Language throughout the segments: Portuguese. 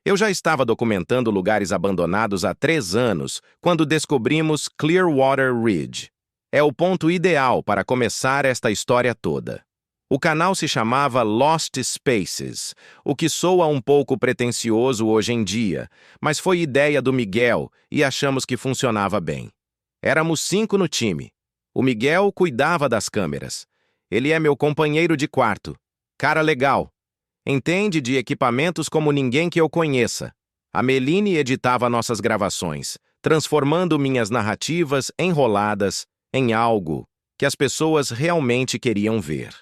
Eu já estava documentando lugares abandonados há 3 anos, quando descobrimos Clearwater Ridge. É o ponto ideal para começar esta história toda. O canal se chamava Lost Spaces, o que soa um pouco pretensioso hoje em dia, mas foi ideia do Miguel e achamos que funcionava bem. Éramos 5 no time. O Miguel cuidava das câmeras. Ele é meu companheiro de quarto. Cara legal. Entende de equipamentos como ninguém que eu conheça. A Meline editava nossas gravações, transformando minhas narrativas enroladas em algo que as pessoas realmente queriam ver.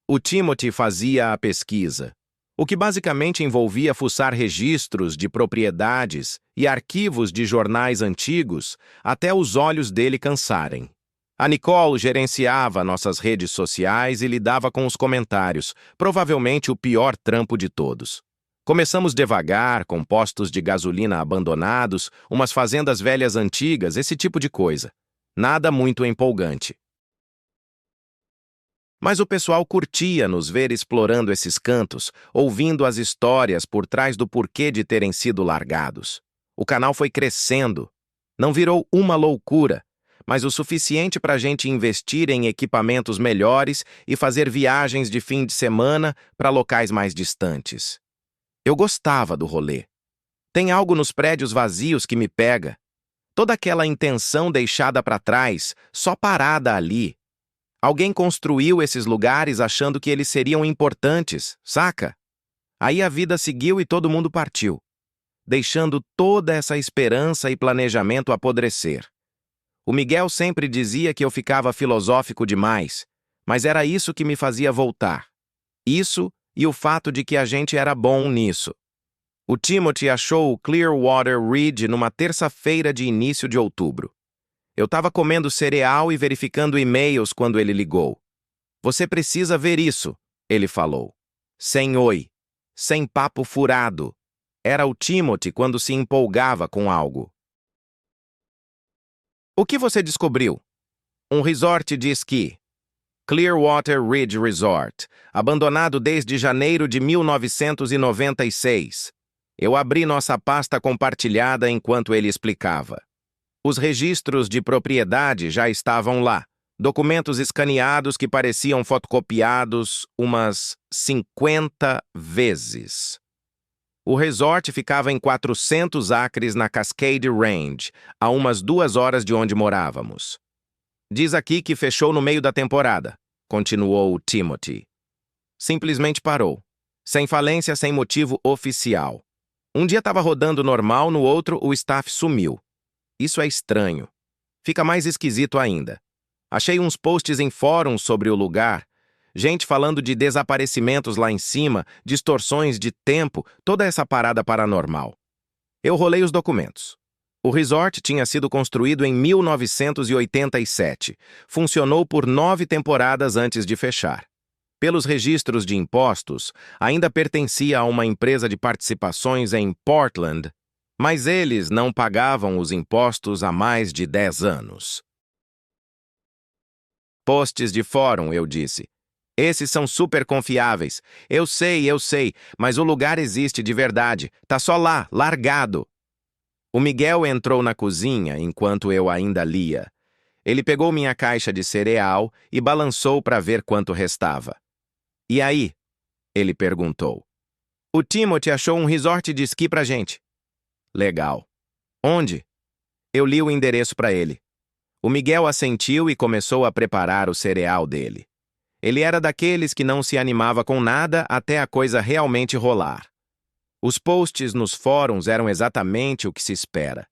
O Timothy fazia a pesquisa, o que basicamente envolvia fuçar registros de propriedades e arquivos de jornais antigos até os olhos dele cansarem. A Nicole gerenciava nossas redes sociais e lidava com os comentários, provavelmente o pior trampo de todos. Começamos devagar, com postos de gasolina abandonados, umas fazendas velhas antigas, esse tipo de coisa. Nada muito empolgante. Mas o pessoal curtia nos ver explorando esses cantos, ouvindo as histórias por trás do porquê de terem sido largados. O canal foi crescendo. Não virou uma loucura, mas o suficiente para a gente investir em equipamentos melhores e fazer viagens de fim de semana para locais mais distantes. Eu gostava do rolê. Tem algo nos prédios vazios que me pega. Toda aquela intenção deixada para trás, só parada ali. Alguém construiu esses lugares achando que eles seriam importantes, saca? Aí a vida seguiu e todo mundo partiu, deixando toda essa esperança e planejamento apodrecer. O Miguel sempre dizia que eu ficava filosófico demais, mas era isso que me fazia voltar. Isso e o fato de que a gente era bom nisso. O Timothy achou o Clearwater Ridge numa terça-feira de início de outubro. Eu estava comendo cereal e verificando e-mails quando ele ligou. "Você precisa ver isso", ele falou. Sem oi. Sem papo furado. Era o Timothy quando se empolgava com algo. "O que você descobriu?" "Um resort de esqui. Clearwater Ridge Resort, abandonado desde janeiro de 1996. Eu abri nossa pasta compartilhada enquanto ele explicava. Os registros de propriedade já estavam lá, documentos escaneados que pareciam fotocopiados umas 50 vezes. O resort ficava em 400 acres na Cascade Range, a umas 2 horas de onde morávamos. "Diz aqui que fechou no meio da temporada", continuou o Timothy. Simplesmente parou. Sem falência, sem motivo oficial. Um dia estava rodando normal, no outro o staff sumiu. Isso é estranho. Fica mais esquisito ainda. Achei uns posts em fóruns sobre o lugar, gente falando de desaparecimentos lá em cima, distorções de tempo, toda essa parada paranormal. Eu rolei os documentos. O resort tinha sido construído em 1987. Funcionou por 9 temporadas antes de fechar. Pelos registros de impostos, ainda pertencia a uma empresa de participações em Portland, mas eles não pagavam os impostos há mais de 10 anos. "Posts de fórum", eu disse. "Esses são super confiáveis. Eu sei, mas o lugar existe de verdade. Tá só lá, largado." O Miguel entrou na cozinha enquanto eu ainda lia. Ele pegou minha caixa de cereal e balançou para ver quanto restava. "E aí?" ele perguntou. "O Timothy achou um resort de esqui pra gente." "Legal. Onde?" Eu li o endereço para ele. O Miguel assentiu e começou a preparar o cereal dele. Ele era daqueles que não se animava com nada até a coisa realmente rolar. Os posts nos fóruns eram exatamente o que se espera.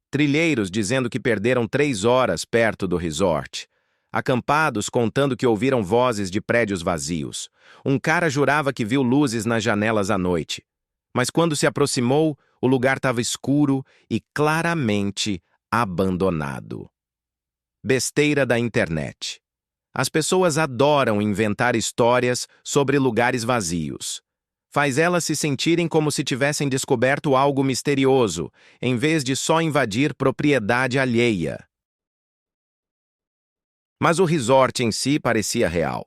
Trilheiros dizendo que perderam 3 horas perto do resort. Acampados contando que ouviram vozes de prédios vazios. Um cara jurava que viu luzes nas janelas à noite. Mas quando se aproximou, o lugar estava escuro e claramente abandonado. Besteira da internet. As pessoas adoram inventar histórias sobre lugares vazios. Faz elas se sentirem como se tivessem descoberto algo misterioso, em vez de só invadir propriedade alheia. Mas o resort em si parecia real.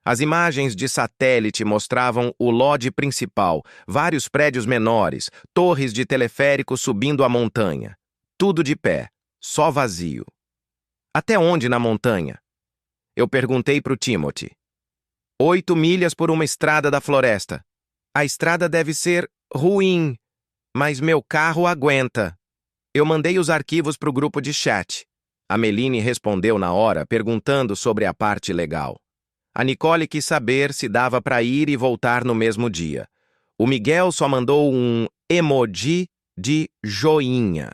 As imagens de satélite mostravam o lodge principal, vários prédios menores, torres de teleférico subindo a montanha. Tudo de pé, só vazio. Até onde na montanha? Eu perguntei para o Timothy. 8 milhas por uma estrada da floresta. A estrada deve ser ruim, mas meu carro aguenta. Eu mandei os arquivos para o grupo de chat. A Meline respondeu na hora, perguntando sobre a parte legal. A Nicole quis saber se dava para ir e voltar no mesmo dia. O Miguel só mandou um emoji de joinha.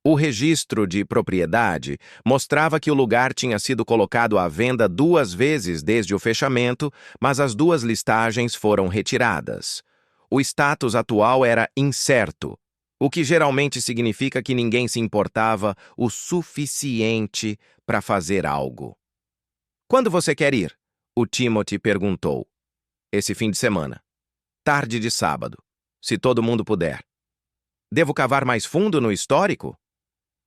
O registro de propriedade mostrava que o lugar tinha sido colocado à venda 2 vezes desde o fechamento, mas as 2 listagens foram retiradas. O status atual era incerto, o que geralmente significa que ninguém se importava o suficiente para fazer algo. Quando você quer ir? O Timothy perguntou. Esse fim de semana. Tarde de sábado, se todo mundo puder. Devo cavar mais fundo no histórico?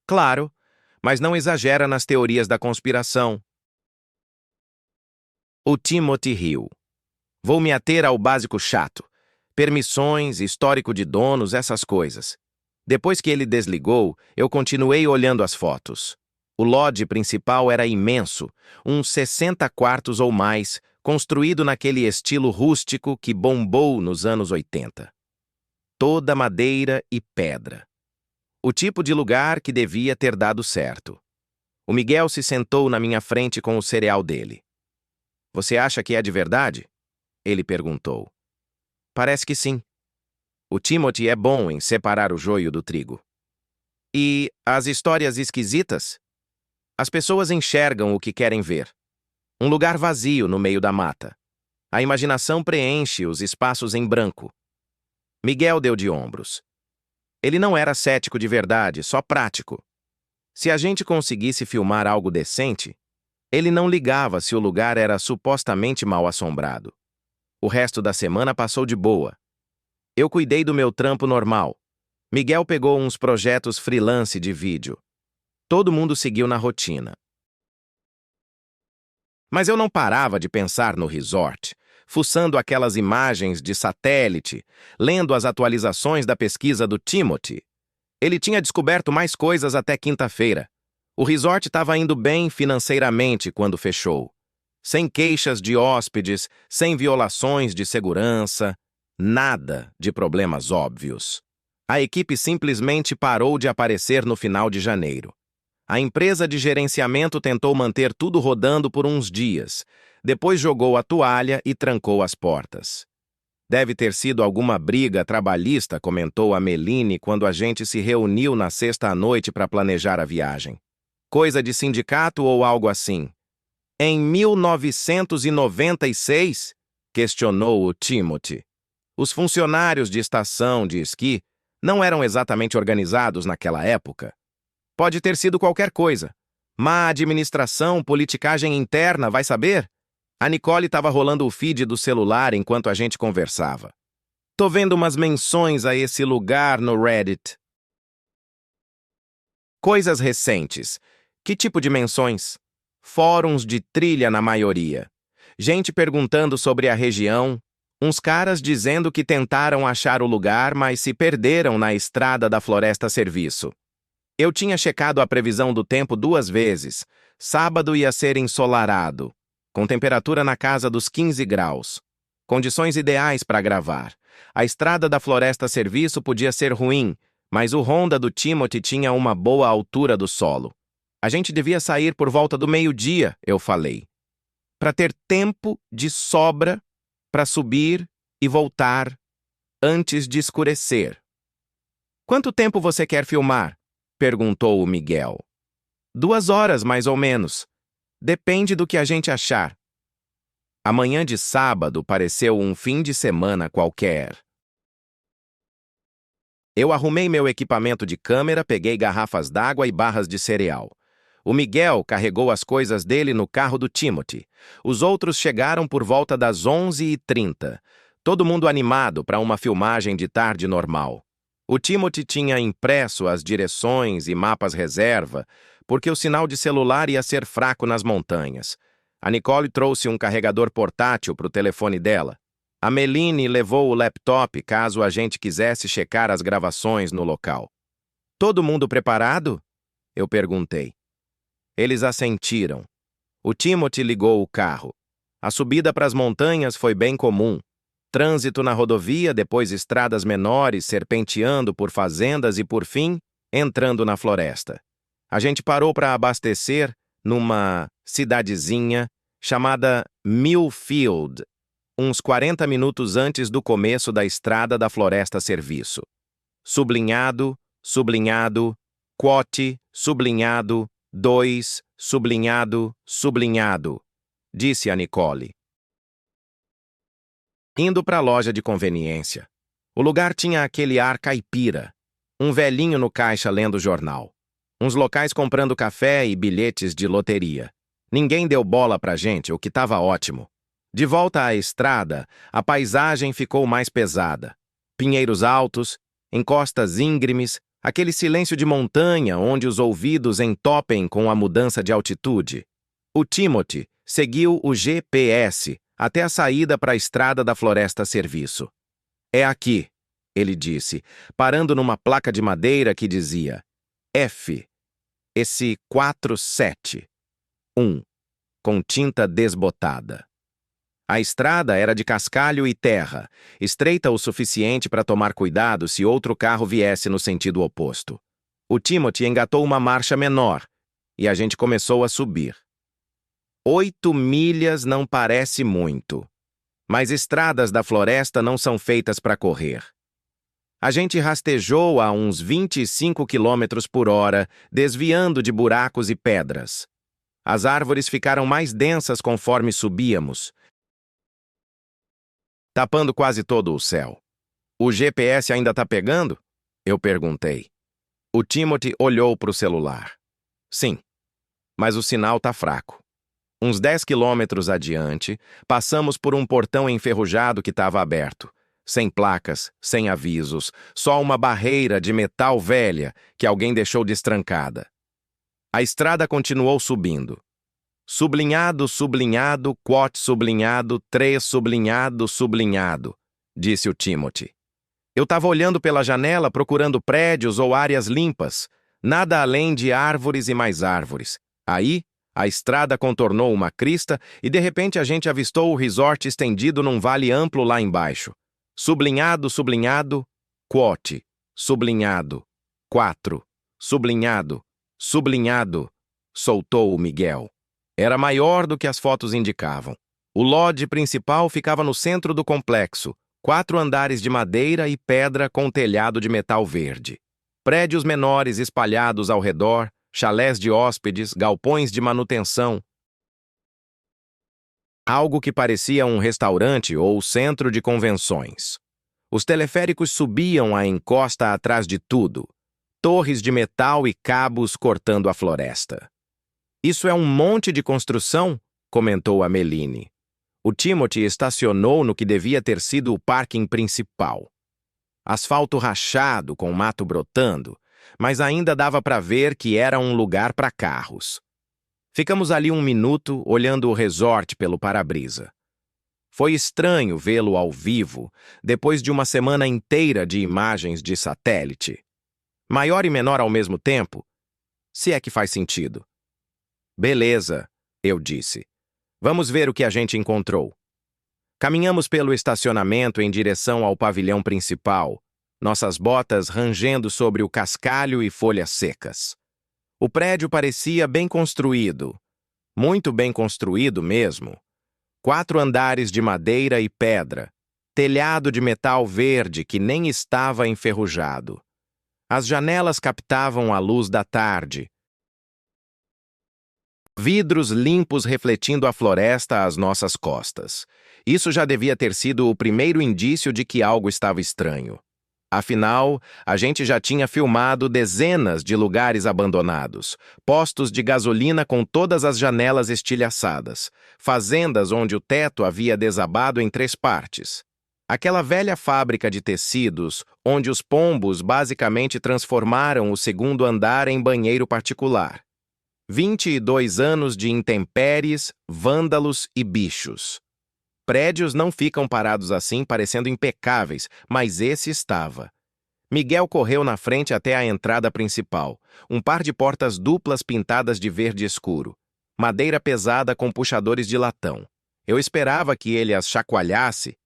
Claro, mas não exagera nas teorias da conspiração. O Timothy riu. Vou me ater ao básico chato. Permissões, histórico de donos, essas coisas. Depois que ele desligou, eu continuei olhando as fotos. O lodge principal era imenso, uns 60 quartos ou mais, construído naquele estilo rústico que bombou nos anos 80. Toda madeira e pedra. O tipo de lugar que devia ter dado certo. O Miguel se sentou na minha frente com o cereal dele. Você acha que é de verdade? Ele perguntou. Parece que sim. O Timothy é bom em separar o joio do trigo. E as histórias esquisitas? As pessoas enxergam o que querem ver. Um lugar vazio no meio da mata. A imaginação preenche os espaços em branco. Miguel deu de ombros. Ele não era cético de verdade, só prático. Se a gente conseguisse filmar algo decente, ele não ligava se o lugar era supostamente mal assombrado. O resto da semana passou de boa. Eu cuidei do meu trampo normal. Miguel pegou uns projetos freelance de vídeo. Todo mundo seguiu na rotina. Mas eu não parava de pensar no resort, fuçando aquelas imagens de satélite, lendo as atualizações da pesquisa do Timothy. Ele tinha descoberto mais coisas até quinta-feira. O resort estava indo bem financeiramente quando fechou. Sem queixas de hóspedes, sem violações de segurança, nada de problemas óbvios. A equipe simplesmente parou de aparecer no final de janeiro. A empresa de gerenciamento tentou manter tudo rodando por uns dias, depois jogou a toalha e trancou as portas. Deve ter sido alguma briga trabalhista, comentou a Meline quando a gente se reuniu na sexta à noite para planejar a viagem. Coisa de sindicato ou algo assim? Em 1996? Questionou o Timothy. Os funcionários de estação de esqui não eram exatamente organizados naquela época. Pode ter sido qualquer coisa. Má administração, politicagem interna, vai saber? A Nicole estava rolando o feed do celular enquanto a gente conversava. Tô vendo umas menções a esse lugar no Reddit. Coisas recentes. Que tipo de menções? Fóruns de trilha na maioria. Gente perguntando sobre a região. Uns caras dizendo que tentaram achar o lugar, mas se perderam na estrada da Floresta Serviço. Eu tinha checado a previsão do tempo 2 vezes. Sábado ia ser ensolarado, com temperatura na casa dos 15 graus. Condições ideais para gravar. A estrada da Floresta Serviço podia ser ruim, mas o Honda do Timothy tinha uma boa altura do solo. A gente devia sair por volta do meio-dia, eu falei, para ter tempo de sobra para subir e voltar antes de escurecer. Quanto tempo você quer filmar? Perguntou o Miguel. 2 horas, mais ou menos. Depende do que a gente achar. A manhã de sábado pareceu um fim de semana qualquer. Eu arrumei meu equipamento de câmera, peguei garrafas d'água e barras de cereal. O Miguel carregou as coisas dele no carro do Timothy. Os outros chegaram por volta das 11h30. Todo mundo animado para uma filmagem de tarde normal. O Timothy tinha impresso as direções e mapas reserva, porque o sinal de celular ia ser fraco nas montanhas. A Nicole trouxe um carregador portátil para o telefone dela. A Meline levou o laptop caso a gente quisesse checar as gravações no local. Todo mundo preparado? Eu perguntei. Eles assentiram. O Timothy ligou o carro. A subida para as montanhas foi bem comum. Trânsito na rodovia, depois estradas menores serpenteando por fazendas e, por fim, entrando na floresta. A gente parou para abastecer numa cidadezinha chamada Millfield, uns 40 minutos antes do começo da estrada da Floresta Serviço. Sublinhado, sublinhado, quote, sublinhado, 2, sublinhado, sublinhado, disse a Nicole. Indo para a loja de conveniência. O lugar tinha aquele ar caipira. Um velhinho no caixa lendo jornal. Uns locais comprando café e bilhetes de loteria. Ninguém deu bola pra gente, o que estava ótimo. De volta à estrada, a paisagem ficou mais pesada. Pinheiros altos, encostas íngremes, aquele silêncio de montanha onde os ouvidos entopem com a mudança de altitude. O Timothy seguiu o GPS até a saída para a estrada da Floresta Serviço. É aqui, ele disse, parando numa placa de madeira que dizia F, esse 471, com tinta desbotada. A estrada era de cascalho e terra, estreita o suficiente para tomar cuidado se outro carro viesse no sentido oposto. O Timothy engatou uma marcha menor e a gente começou a subir. 8 milhas não parece muito, mas estradas da floresta não são feitas para correr. A gente rastejou a uns 25 km por hora, desviando de buracos e pedras. As árvores ficaram mais densas conforme subíamos, tapando quase todo o céu. O GPS ainda está pegando? Eu perguntei. O Timothy olhou para o celular. Sim, mas o sinal está fraco. Uns 10 quilômetros adiante, passamos por um portão enferrujado que estava aberto. Sem placas, sem avisos, só uma barreira de metal velha que alguém deixou destrancada. A estrada continuou subindo. Sublinhado, sublinhado, quote sublinhado, 3 sublinhado, sublinhado, disse o Timothy. Eu estava olhando pela janela procurando prédios ou áreas limpas, nada além de árvores e mais árvores. Aí, a estrada contornou uma crista e de repente a gente avistou o resort estendido num vale amplo lá embaixo. Sublinhado, sublinhado, quote, sublinhado, 4, sublinhado, sublinhado, soltou o Miguel. Era maior do que as fotos indicavam. O lodge principal ficava no centro do complexo, 4 andares de madeira e pedra com telhado de metal verde. Prédios menores espalhados ao redor, chalés de hóspedes, galpões de manutenção. Algo que parecia um restaurante ou centro de convenções. Os teleféricos subiam a encosta atrás de tudo. Torres de metal e cabos cortando a floresta. Isso é um monte de construção, comentou a Meline. O Timothy estacionou no que devia ter sido o parking principal. Asfalto rachado, com mato brotando, mas ainda dava para ver que era um lugar para carros. Ficamos ali um minuto, olhando o resort pelo para-brisa. Foi estranho vê-lo ao vivo, depois de uma semana inteira de imagens de satélite. Maior e menor ao mesmo tempo, se é que faz sentido. Beleza, eu disse. Vamos ver o que a gente encontrou. Caminhamos pelo estacionamento em direção ao pavilhão principal, nossas botas rangendo sobre o cascalho e folhas secas. O prédio parecia bem construído, muito bem construído mesmo. 4 andares de madeira e pedra, telhado de metal verde que nem estava enferrujado. As janelas captavam a luz da tarde. Vidros limpos refletindo a floresta às nossas costas. Isso já devia ter sido o primeiro indício de que algo estava estranho. Afinal, a gente já tinha filmado dezenas de lugares abandonados, postos de gasolina com todas as janelas estilhaçadas, fazendas onde o teto havia desabado em 3 partes. Aquela velha fábrica de tecidos, onde os pombos basicamente transformaram o segundo andar em banheiro particular. 22 anos de intempéries, vândalos e bichos. Prédios não ficam parados assim, parecendo impecáveis, mas esse estava. Miguel correu na frente até a entrada principal, um par de portas duplas pintadas de verde escuro, madeira pesada com puxadores de latão. Eu esperava que ele as chacoalhasse.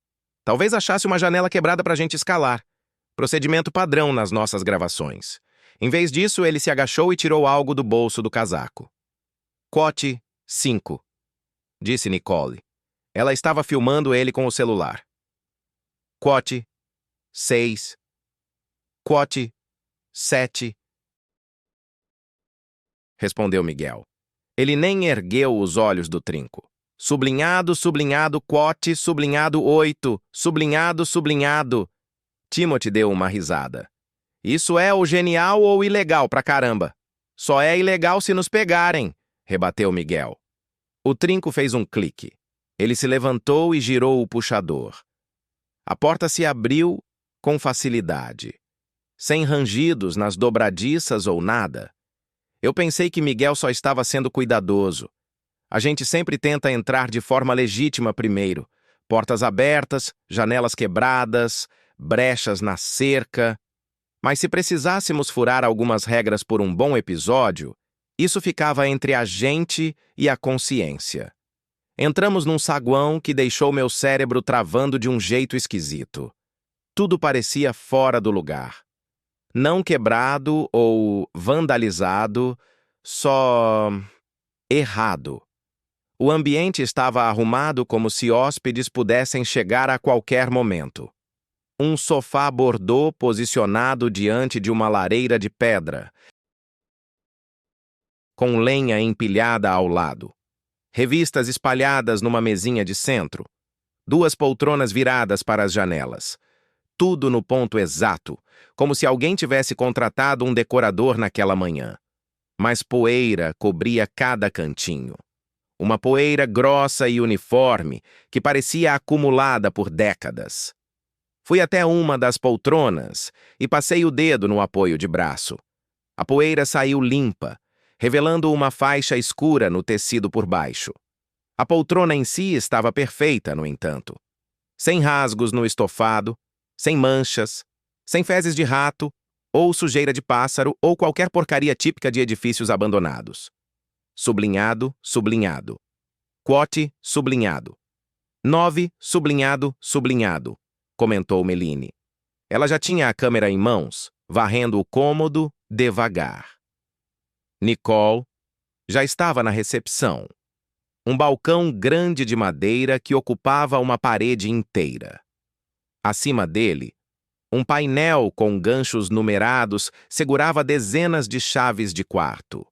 Talvez achasse uma janela quebrada para a gente escalar. Procedimento padrão nas nossas gravações. Em vez disso, ele se agachou e tirou algo do bolso do casaco. Quote 5, disse Nicole. Ela estava filmando ele com o celular. Quote 6. Quote 7. Respondeu Miguel. Ele nem ergueu os olhos do trinco. Sublinhado, sublinhado, quote, sublinhado 8, sublinhado, sublinhado. Timothy deu uma risada. Isso é ou genial ou ilegal pra caramba. Só é ilegal se nos pegarem, rebateu Miguel. O trinco fez um clique. Ele se levantou e girou o puxador. A porta se abriu com facilidade, sem rangidos nas dobradiças ou nada. Eu pensei que Miguel só estava sendo cuidadoso. A gente sempre tenta entrar de forma legítima primeiro. Portas abertas, janelas quebradas, brechas na cerca. Mas se precisássemos furar algumas regras por um bom episódio, isso ficava entre a gente e a consciência. Entramos num saguão que deixou meu cérebro travando de um jeito esquisito. Tudo parecia fora do lugar. Não quebrado ou vandalizado, só errado. O ambiente estava arrumado como se hóspedes pudessem chegar a qualquer momento. Um sofá bordô posicionado diante de uma lareira de pedra, com lenha empilhada ao lado. Revistas espalhadas numa mesinha de centro. 2 poltronas viradas para as janelas. Tudo no ponto exato, como se alguém tivesse contratado um decorador naquela manhã. Mas poeira cobria cada cantinho. Uma poeira grossa e uniforme que parecia acumulada por décadas. Fui até uma das poltronas e passei o dedo no apoio de braço. A poeira saiu limpa, revelando uma faixa escura no tecido por baixo. A poltrona em si estava perfeita, no entanto. Sem rasgos no estofado, sem manchas, sem fezes de rato, ou sujeira de pássaro, ou qualquer porcaria típica de edifícios abandonados. Sublinhado, sublinhado. Quote, sublinhado. 9, sublinhado, sublinhado, comentou Meline. Ela já tinha a câmera em mãos, varrendo o cômodo devagar. Nicole já estava na recepção. Um balcão grande de madeira que ocupava uma parede inteira. Acima dele, um painel com ganchos numerados segurava dezenas de chaves de quarto.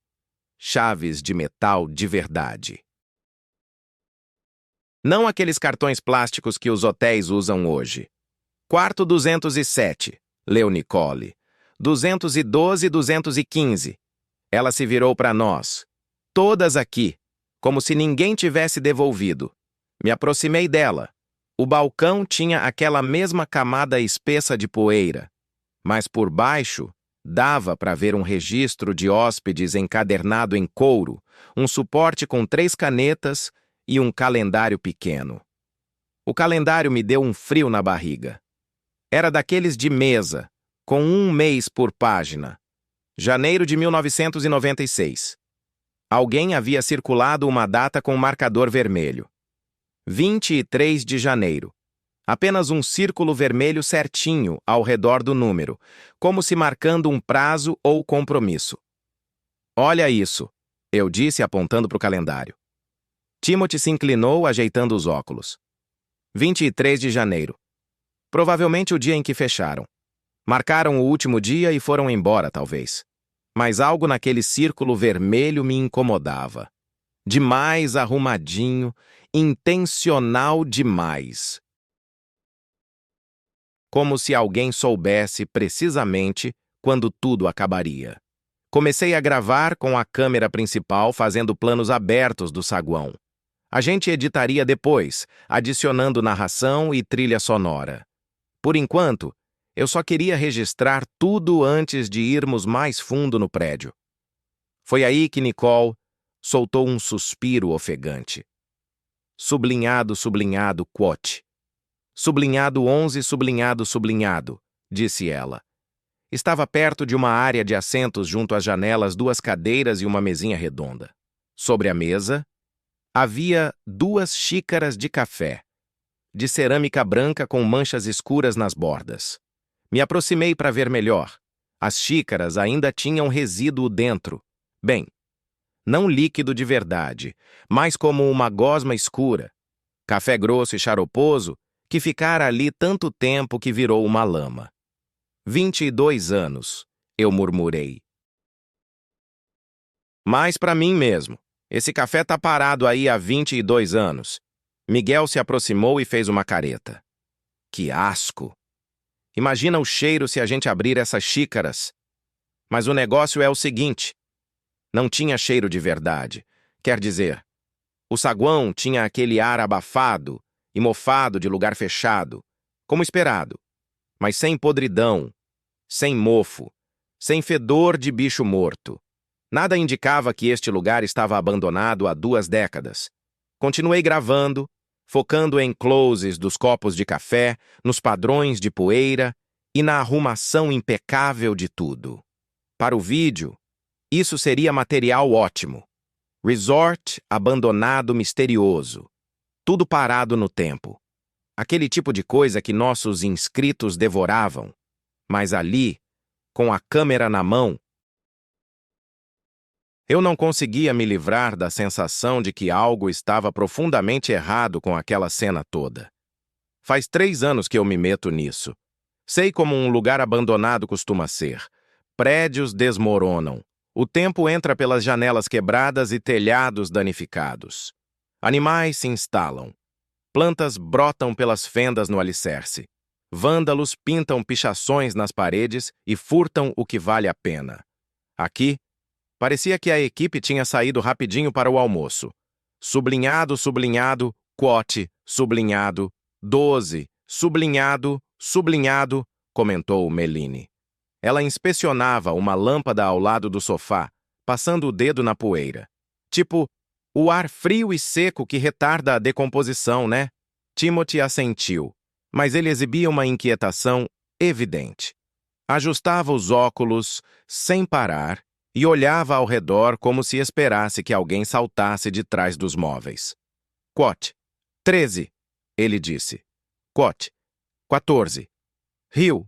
Chaves de metal de verdade. Não aqueles cartões plásticos que os hotéis usam hoje. Quarto 207, leu Nicole. 212 e 215. Ela se virou para nós. Todas aqui, como se ninguém tivesse devolvido. Me aproximei dela. O balcão tinha aquela mesma camada espessa de poeira, mas por baixo dava para ver um registro de hóspedes encadernado em couro, um suporte com 3 canetas e um calendário pequeno. O calendário me deu um frio na barriga. Era daqueles de mesa, com 1 mês por página. Janeiro de 1996. Alguém havia circulado uma data com marcador vermelho. 23 de janeiro. Apenas um círculo vermelho certinho ao redor do número, como se marcando um prazo ou compromisso. Olha isso, eu disse apontando para o calendário. Timothy se inclinou, ajeitando os óculos. 23 de janeiro. Provavelmente o dia em que fecharam. Marcaram o último dia e foram embora, talvez. Mas algo naquele círculo vermelho me incomodava. Demais arrumadinho, intencional demais. Como se alguém soubesse precisamente quando tudo acabaria. Comecei a gravar com a câmera principal fazendo planos abertos do saguão. A gente editaria depois, adicionando narração e trilha sonora. Por enquanto, eu só queria registrar tudo antes de irmos mais fundo no prédio. Foi aí que Nicole Soltou um suspiro ofegante. Sublinhado, sublinhado, quote. Sublinhado 11, sublinhado, sublinhado, disse ela. Estava perto de uma área de assentos junto às janelas, 2 cadeiras e uma mesinha redonda. Sobre a mesa, havia 2 xícaras de café, de cerâmica branca com manchas escuras nas bordas. Me aproximei para ver melhor. As xícaras ainda tinham resíduo dentro. Bem, não líquido de verdade, mas como uma gosma escura. Café grosso e xaroposo que ficara ali tanto tempo que virou uma lama. 22 anos, eu murmurei. Mas para mim mesmo. Esse café tá parado aí há 22 anos. Miguel se aproximou e fez uma careta. Que asco! Imagina o cheiro se a gente abrir essas xícaras. Mas o negócio é o seguinte. Não tinha cheiro de verdade. Quer dizer, o saguão tinha aquele ar abafado e mofado de lugar fechado, como esperado, mas sem podridão, sem mofo, sem fedor de bicho morto. Nada indicava que este lugar estava abandonado há 2 décadas. Continuei gravando, focando em closes dos copos de café, nos padrões de poeira e na arrumação impecável de tudo. Para o vídeo, isso seria material ótimo. Resort abandonado misterioso. Tudo parado no tempo. Aquele tipo de coisa que nossos inscritos devoravam. Mas ali, com a câmera na mão, eu não conseguia me livrar da sensação de que algo estava profundamente errado com aquela cena toda. Faz 3 anos que eu me meto nisso. Sei como um lugar abandonado costuma ser. Prédios desmoronam. O tempo entra pelas janelas quebradas e telhados danificados. Animais se instalam. Plantas brotam pelas fendas no alicerce. Vândalos pintam pichações nas paredes e furtam o que vale a pena. Aqui, parecia que a equipe tinha saído rapidinho para o almoço. Sublinhado, sublinhado, quote, sublinhado, 12, sublinhado, sublinhado, comentou Meline. Ela inspecionava uma lâmpada ao lado do sofá, passando o dedo na poeira. Tipo, o ar frio e seco que retarda a decomposição, né? Timothy assentiu, mas ele exibia uma inquietação evidente. Ajustava os óculos sem parar e olhava ao redor como se esperasse que alguém saltasse de trás dos móveis. Quote, 13, ele disse. Quote, 14. Riu.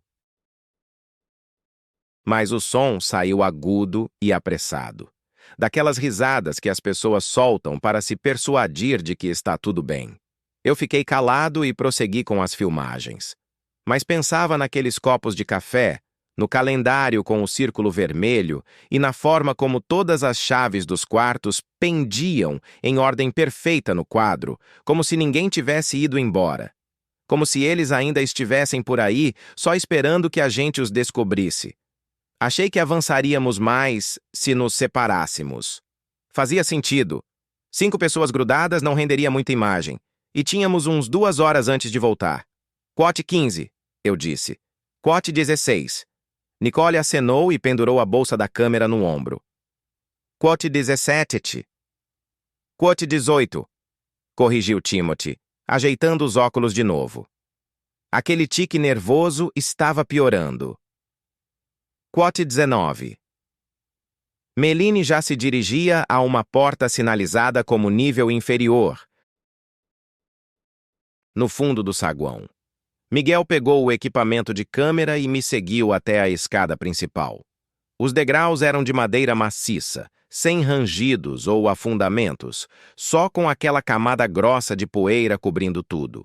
Mas o som saiu agudo e apressado. Daquelas risadas que as pessoas soltam para se persuadir de que está tudo bem. Eu fiquei calado e prossegui com as filmagens. Mas pensava naqueles copos de café, no calendário com o círculo vermelho e na forma como todas as chaves dos quartos pendiam em ordem perfeita no quadro, como se ninguém tivesse ido embora. Como se eles ainda estivessem por aí, só esperando que a gente os descobrisse. Achei que avançaríamos mais se nos separássemos. Fazia sentido. 5 pessoas grudadas não renderia muita imagem. E tínhamos uns 2 horas antes de voltar. Quote 15, eu disse. Quote 16. Nicole acenou e pendurou a bolsa da câmera no ombro. Quote 17. Quote 18. Corrigiu Timothy, ajeitando os óculos de novo. Aquele tique nervoso estava piorando. Quote 19. Meline já se dirigia a uma porta sinalizada como nível inferior, no fundo do saguão. Miguel pegou o equipamento de câmera e me seguiu até a escada principal. Os degraus eram de madeira maciça, sem rangidos ou afundamentos, só com aquela camada grossa de poeira cobrindo tudo.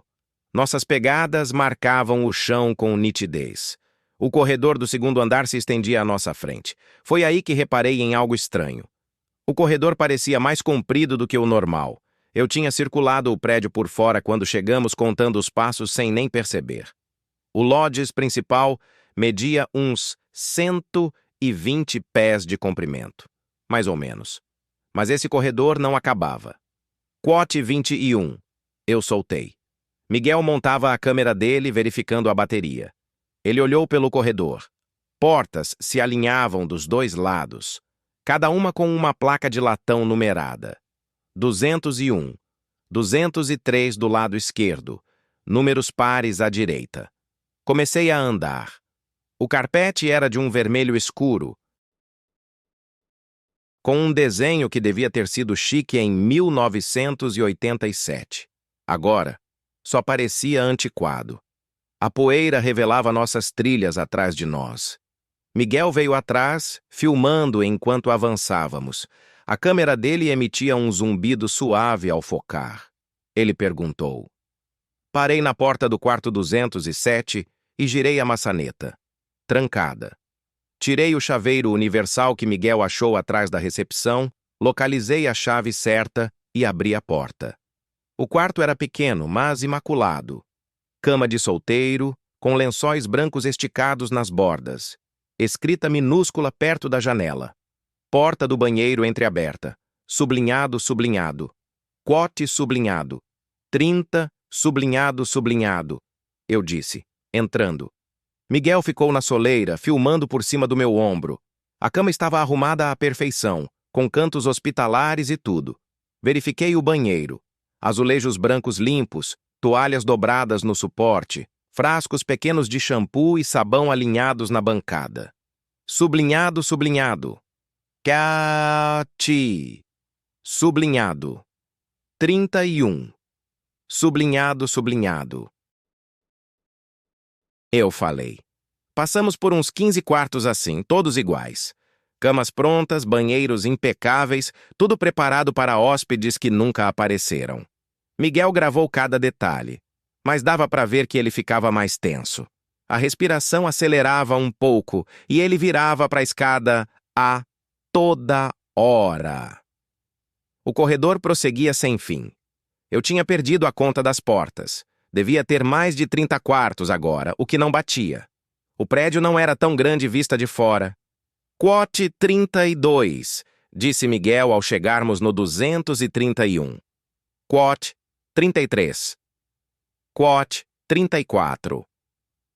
Nossas pegadas marcavam o chão com nitidez. O corredor do 2º andar se estendia à nossa frente. Foi aí que reparei em algo estranho. O corredor parecia mais comprido do que o normal. Eu tinha circulado o prédio por fora quando chegamos, contando os passos sem nem perceber. O lodges principal media uns 120 pés de comprimento, mais ou menos. Mas esse corredor não acabava. Quote 21. Eu soltei. Miguel montava a câmera dele, verificando a bateria. Ele olhou pelo corredor. Portas se alinhavam dos 2 lados. cada uma com uma placa de latão numerada. 201, 203 do lado esquerdo, números pares à direita. Comecei a andar. O carpete era de um vermelho escuro, com um desenho que devia ter sido chique em 1987. Agora, só parecia antiquado. A poeira revelava nossas trilhas atrás de nós. Miguel veio atrás, filmando enquanto avançávamos. A câmera dele emitia um zumbido suave ao focar. Ele perguntou. Parei na porta do quarto 207 e girei a maçaneta. Trancada. Tirei o chaveiro universal que Miguel achou atrás da recepção, localizei a chave certa e abri a porta. O quarto era pequeno, mas imaculado. Cama de solteiro, com lençóis brancos esticados nas bordas. Escrita minúscula perto da janela. Porta do banheiro entreaberta. Sublinhado, sublinhado. Quote sublinhado. 30, sublinhado, sublinhado. Eu disse, entrando. Miguel ficou na soleira, filmando por cima do meu ombro. A cama estava arrumada à perfeição, com cantos hospitalares e tudo. Verifiquei o banheiro. Azulejos brancos limpos, toalhas dobradas no suporte, frascos pequenos de shampoo e sabão alinhados na bancada. Sublinhado, sublinhado. Cati. Sublinhado. 31. Sublinhado, sublinhado. Eu falei. Passamos por uns 15 quartos assim, todos iguais. Camas prontas, banheiros impecáveis, tudo preparado para hóspedes que nunca apareceram. Miguel gravou cada detalhe, mas dava para ver que ele ficava mais tenso. A respiração acelerava um pouco e ele virava para a escada a toda hora. O corredor prosseguia sem fim. Eu tinha perdido a conta das portas. Devia ter mais de 30 quartos agora, o que não batia. O prédio não era tão grande vista de fora. Quote 32, disse Miguel ao chegarmos no 231. Quote 33. Quote 34.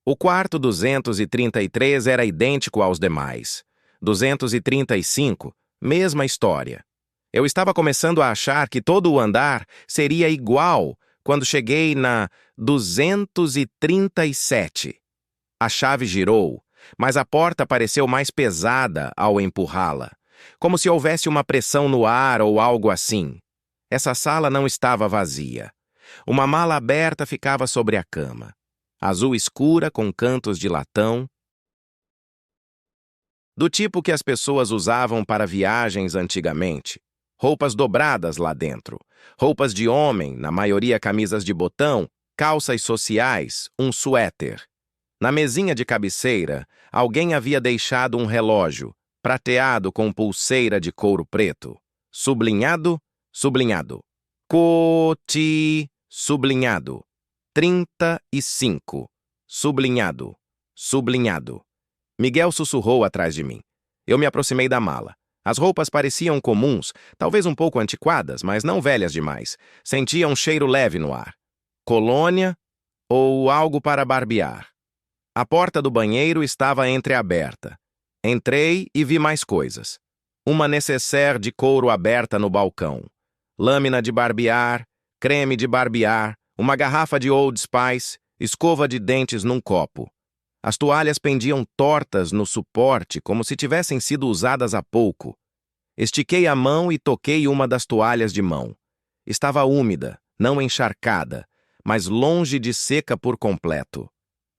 O quarto 233 era idêntico aos demais. 235, mesma história. Eu estava começando a achar que todo o andar seria igual quando cheguei na 237. A chave girou, mas a porta pareceu mais pesada ao empurrá-la, como se houvesse uma pressão no ar ou algo assim. Essa sala não estava vazia. Uma mala aberta ficava sobre a cama, azul escura com cantos de latão, do tipo que as pessoas usavam para viagens antigamente. Roupas dobradas lá dentro, roupas de homem, na maioria camisas de botão, calças sociais, um suéter. Na mesinha de cabeceira, alguém havia deixado um relógio, prateado com pulseira de couro preto. Sublinhado, sublinhado. Coti, sublinhado. 35, sublinhado, sublinhado. Miguel sussurrou atrás de mim. Eu me aproximei da mala. As roupas pareciam comuns, talvez um pouco antiquadas, mas não velhas demais. Sentia um cheiro leve no ar. Colônia ou algo para barbear. A porta do banheiro estava entreaberta. Entrei e vi mais coisas. Uma nécessaire de couro aberta no balcão. Lâmina de barbear, creme de barbear, uma garrafa de Old Spice, escova de dentes num copo. As toalhas pendiam tortas no suporte, como se tivessem sido usadas há pouco. Estiquei a mão e toquei uma das toalhas de mão. Estava úmida, não encharcada, mas longe de seca por completo.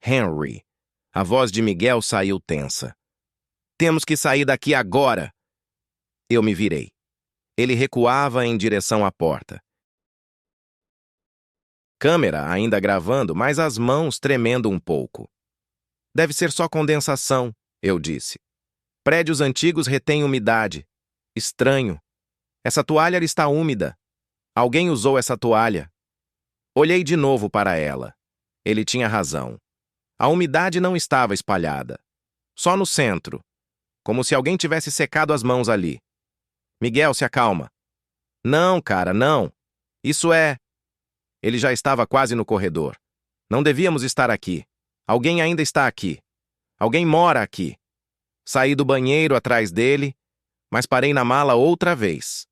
Henry. A voz de Miguel saiu tensa. Temos que sair daqui agora. Eu me virei. Ele recuava em direção à porta. Câmera ainda gravando, mas as mãos tremendo um pouco. Deve ser só condensação, eu disse. Prédios antigos retêm umidade. Estranho. Essa toalha está úmida. Alguém usou essa toalha. Olhei de novo para ela. Ele tinha razão. A umidade não estava espalhada. Só no centro. Como se alguém tivesse secado as mãos ali. Miguel, se acalma. Não, cara, não. Isso é... Ele já estava quase no corredor. Não devíamos estar aqui. Alguém ainda está aqui. Alguém mora aqui. Saí do banheiro atrás dele, mas parei na mala outra vez.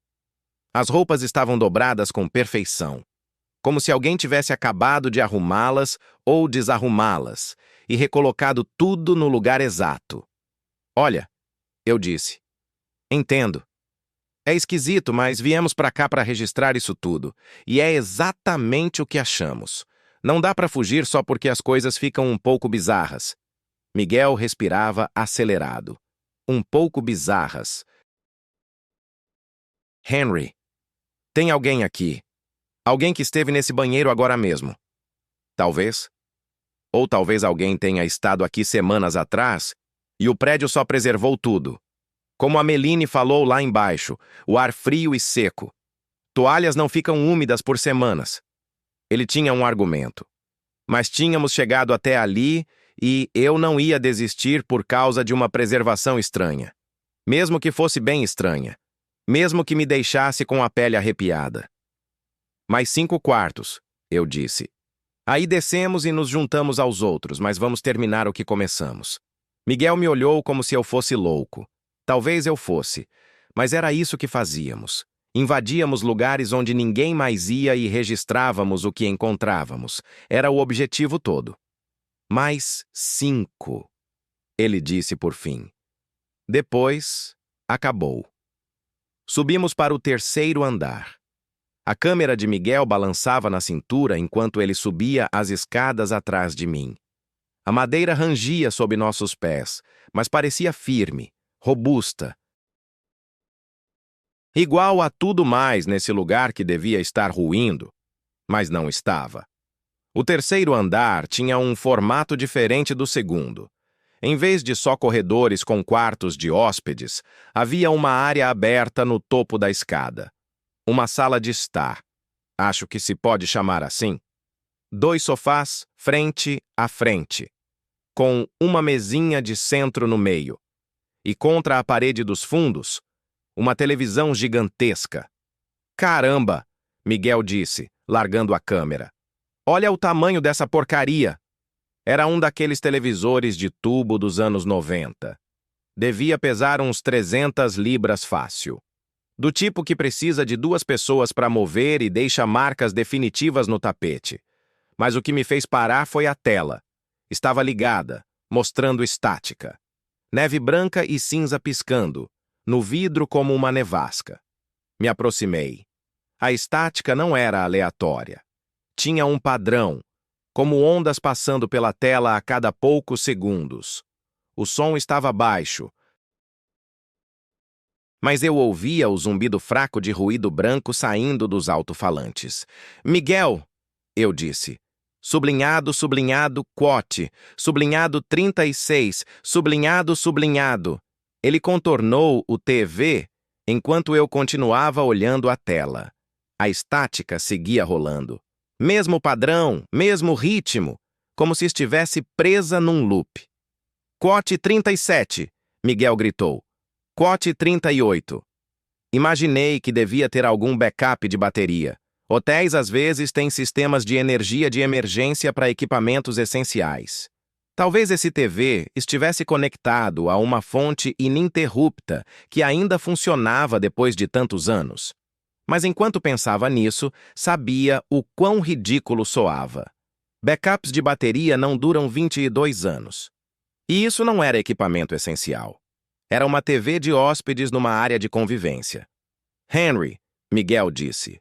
As roupas estavam dobradas com perfeição, como se alguém tivesse acabado de arrumá-las ou desarrumá-las e recolocado tudo no lugar exato. Olha, eu disse. Entendo. É esquisito, mas viemos para cá para registrar isso tudo, e é exatamente o que achamos. Não dá para fugir só porque as coisas ficam um pouco bizarras. Miguel respirava acelerado. Um pouco bizarras. Henry, tem alguém aqui. Alguém que esteve nesse banheiro agora mesmo. Talvez. Ou talvez alguém tenha estado aqui semanas atrás e o prédio só preservou tudo. Como a Meline falou lá embaixo, o ar frio e seco. Toalhas não ficam úmidas por semanas. Ele tinha um argumento. Mas tínhamos chegado até ali e eu não ia desistir por causa de uma preservação estranha. Mesmo que fosse bem estranha. Mesmo que me deixasse com a pele arrepiada. Mais 5 quartos, eu disse. Aí descemos e nos juntamos aos outros, mas vamos terminar o que começamos. Miguel me olhou como se eu fosse louco. Talvez eu fosse, mas era isso que fazíamos. Invadíamos lugares onde ninguém mais ia e registrávamos o que encontrávamos. Era o objetivo todo. Mais 5, ele disse por fim. Depois, acabou. Subimos para o 3º andar. A câmera de Miguel balançava na cintura enquanto ele subia as escadas atrás de mim. A madeira rangia sob nossos pés, mas parecia firme, robusta. Igual a tudo mais nesse lugar que devia estar ruindo, mas não estava. O 3º andar tinha um formato diferente do 2º. Em vez de só corredores com quartos de hóspedes, havia uma área aberta no topo da escada. Uma sala de estar. Acho que se pode chamar assim. 2 sofás frente a frente, com uma mesinha de centro no meio. E contra a parede dos fundos, uma televisão gigantesca. Caramba! Miguel disse, largando a câmera. Olha o tamanho dessa porcaria! Era um daqueles televisores de tubo dos anos 90. Devia pesar uns 300 libras fácil. Do tipo que precisa de 2 pessoas para mover e deixa marcas definitivas no tapete. Mas o que me fez parar foi a tela. Estava ligada, mostrando estática. Neve branca e cinza piscando, no vidro como uma nevasca. Me aproximei. A estática não era aleatória. Tinha um padrão, como ondas passando pela tela a cada poucos segundos. O som estava baixo, mas eu ouvia o zumbido fraco de ruído branco saindo dos alto-falantes. Miguel, eu disse. Sublinhado, sublinhado, quote. Sublinhado 36, sublinhado, sublinhado. Ele contornou o TV enquanto eu continuava olhando a tela. A estática seguia rolando. Mesmo padrão, mesmo ritmo, como se estivesse presa num loop. Quote 37, Miguel gritou. Quote 38. Imaginei que devia ter algum backup de bateria. Hotéis às vezes têm sistemas de energia de emergência para equipamentos essenciais. Talvez esse TV estivesse conectado a uma fonte ininterrupta que ainda funcionava depois de tantos anos. Mas enquanto pensava nisso, sabia o quão ridículo soava. Backups de bateria não duram 22 anos. E isso não era equipamento essencial. Era uma TV de hóspedes numa área de convivência. Henry, Miguel disse.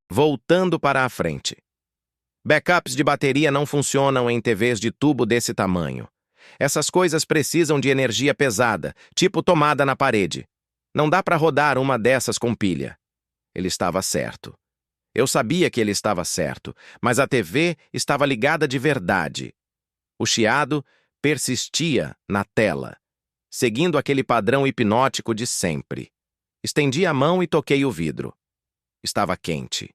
Voltando para a frente. Backups de bateria não funcionam em TVs de tubo desse tamanho. Essas coisas precisam de energia pesada, tipo tomada na parede. Não dá para rodar uma dessas com pilha. Ele estava certo. Eu sabia que ele estava certo, mas a TV estava ligada de verdade. O chiado persistia na tela, seguindo aquele padrão hipnótico de sempre. Estendi a mão e toquei o vidro. Estava quente.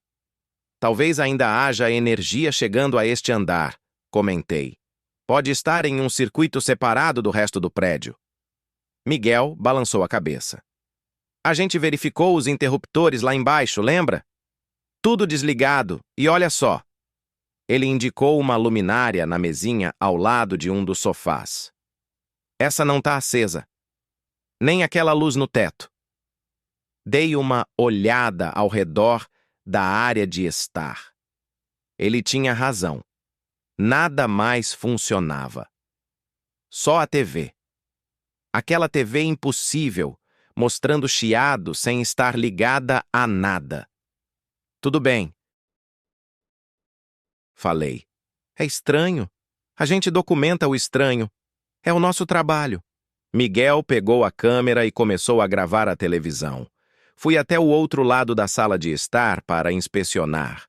Talvez ainda haja energia chegando a este andar, comentei. Pode estar em um circuito separado do resto do prédio. Miguel balançou a cabeça. A gente verificou os interruptores lá embaixo, lembra? Tudo desligado, e olha só. Ele indicou uma luminária na mesinha ao lado de um dos sofás. Essa não está acesa. Nem aquela luz no teto. Dei uma olhada ao redor da área de estar. Ele tinha razão. Nada mais funcionava. Só a TV. Aquela TV impossível, mostrando chiado sem estar ligada a nada. Tudo bem, falei. É estranho. A gente documenta o estranho. É o nosso trabalho. Miguel pegou a câmera e começou a gravar a televisão. Fui até o outro lado da sala de estar para inspecionar.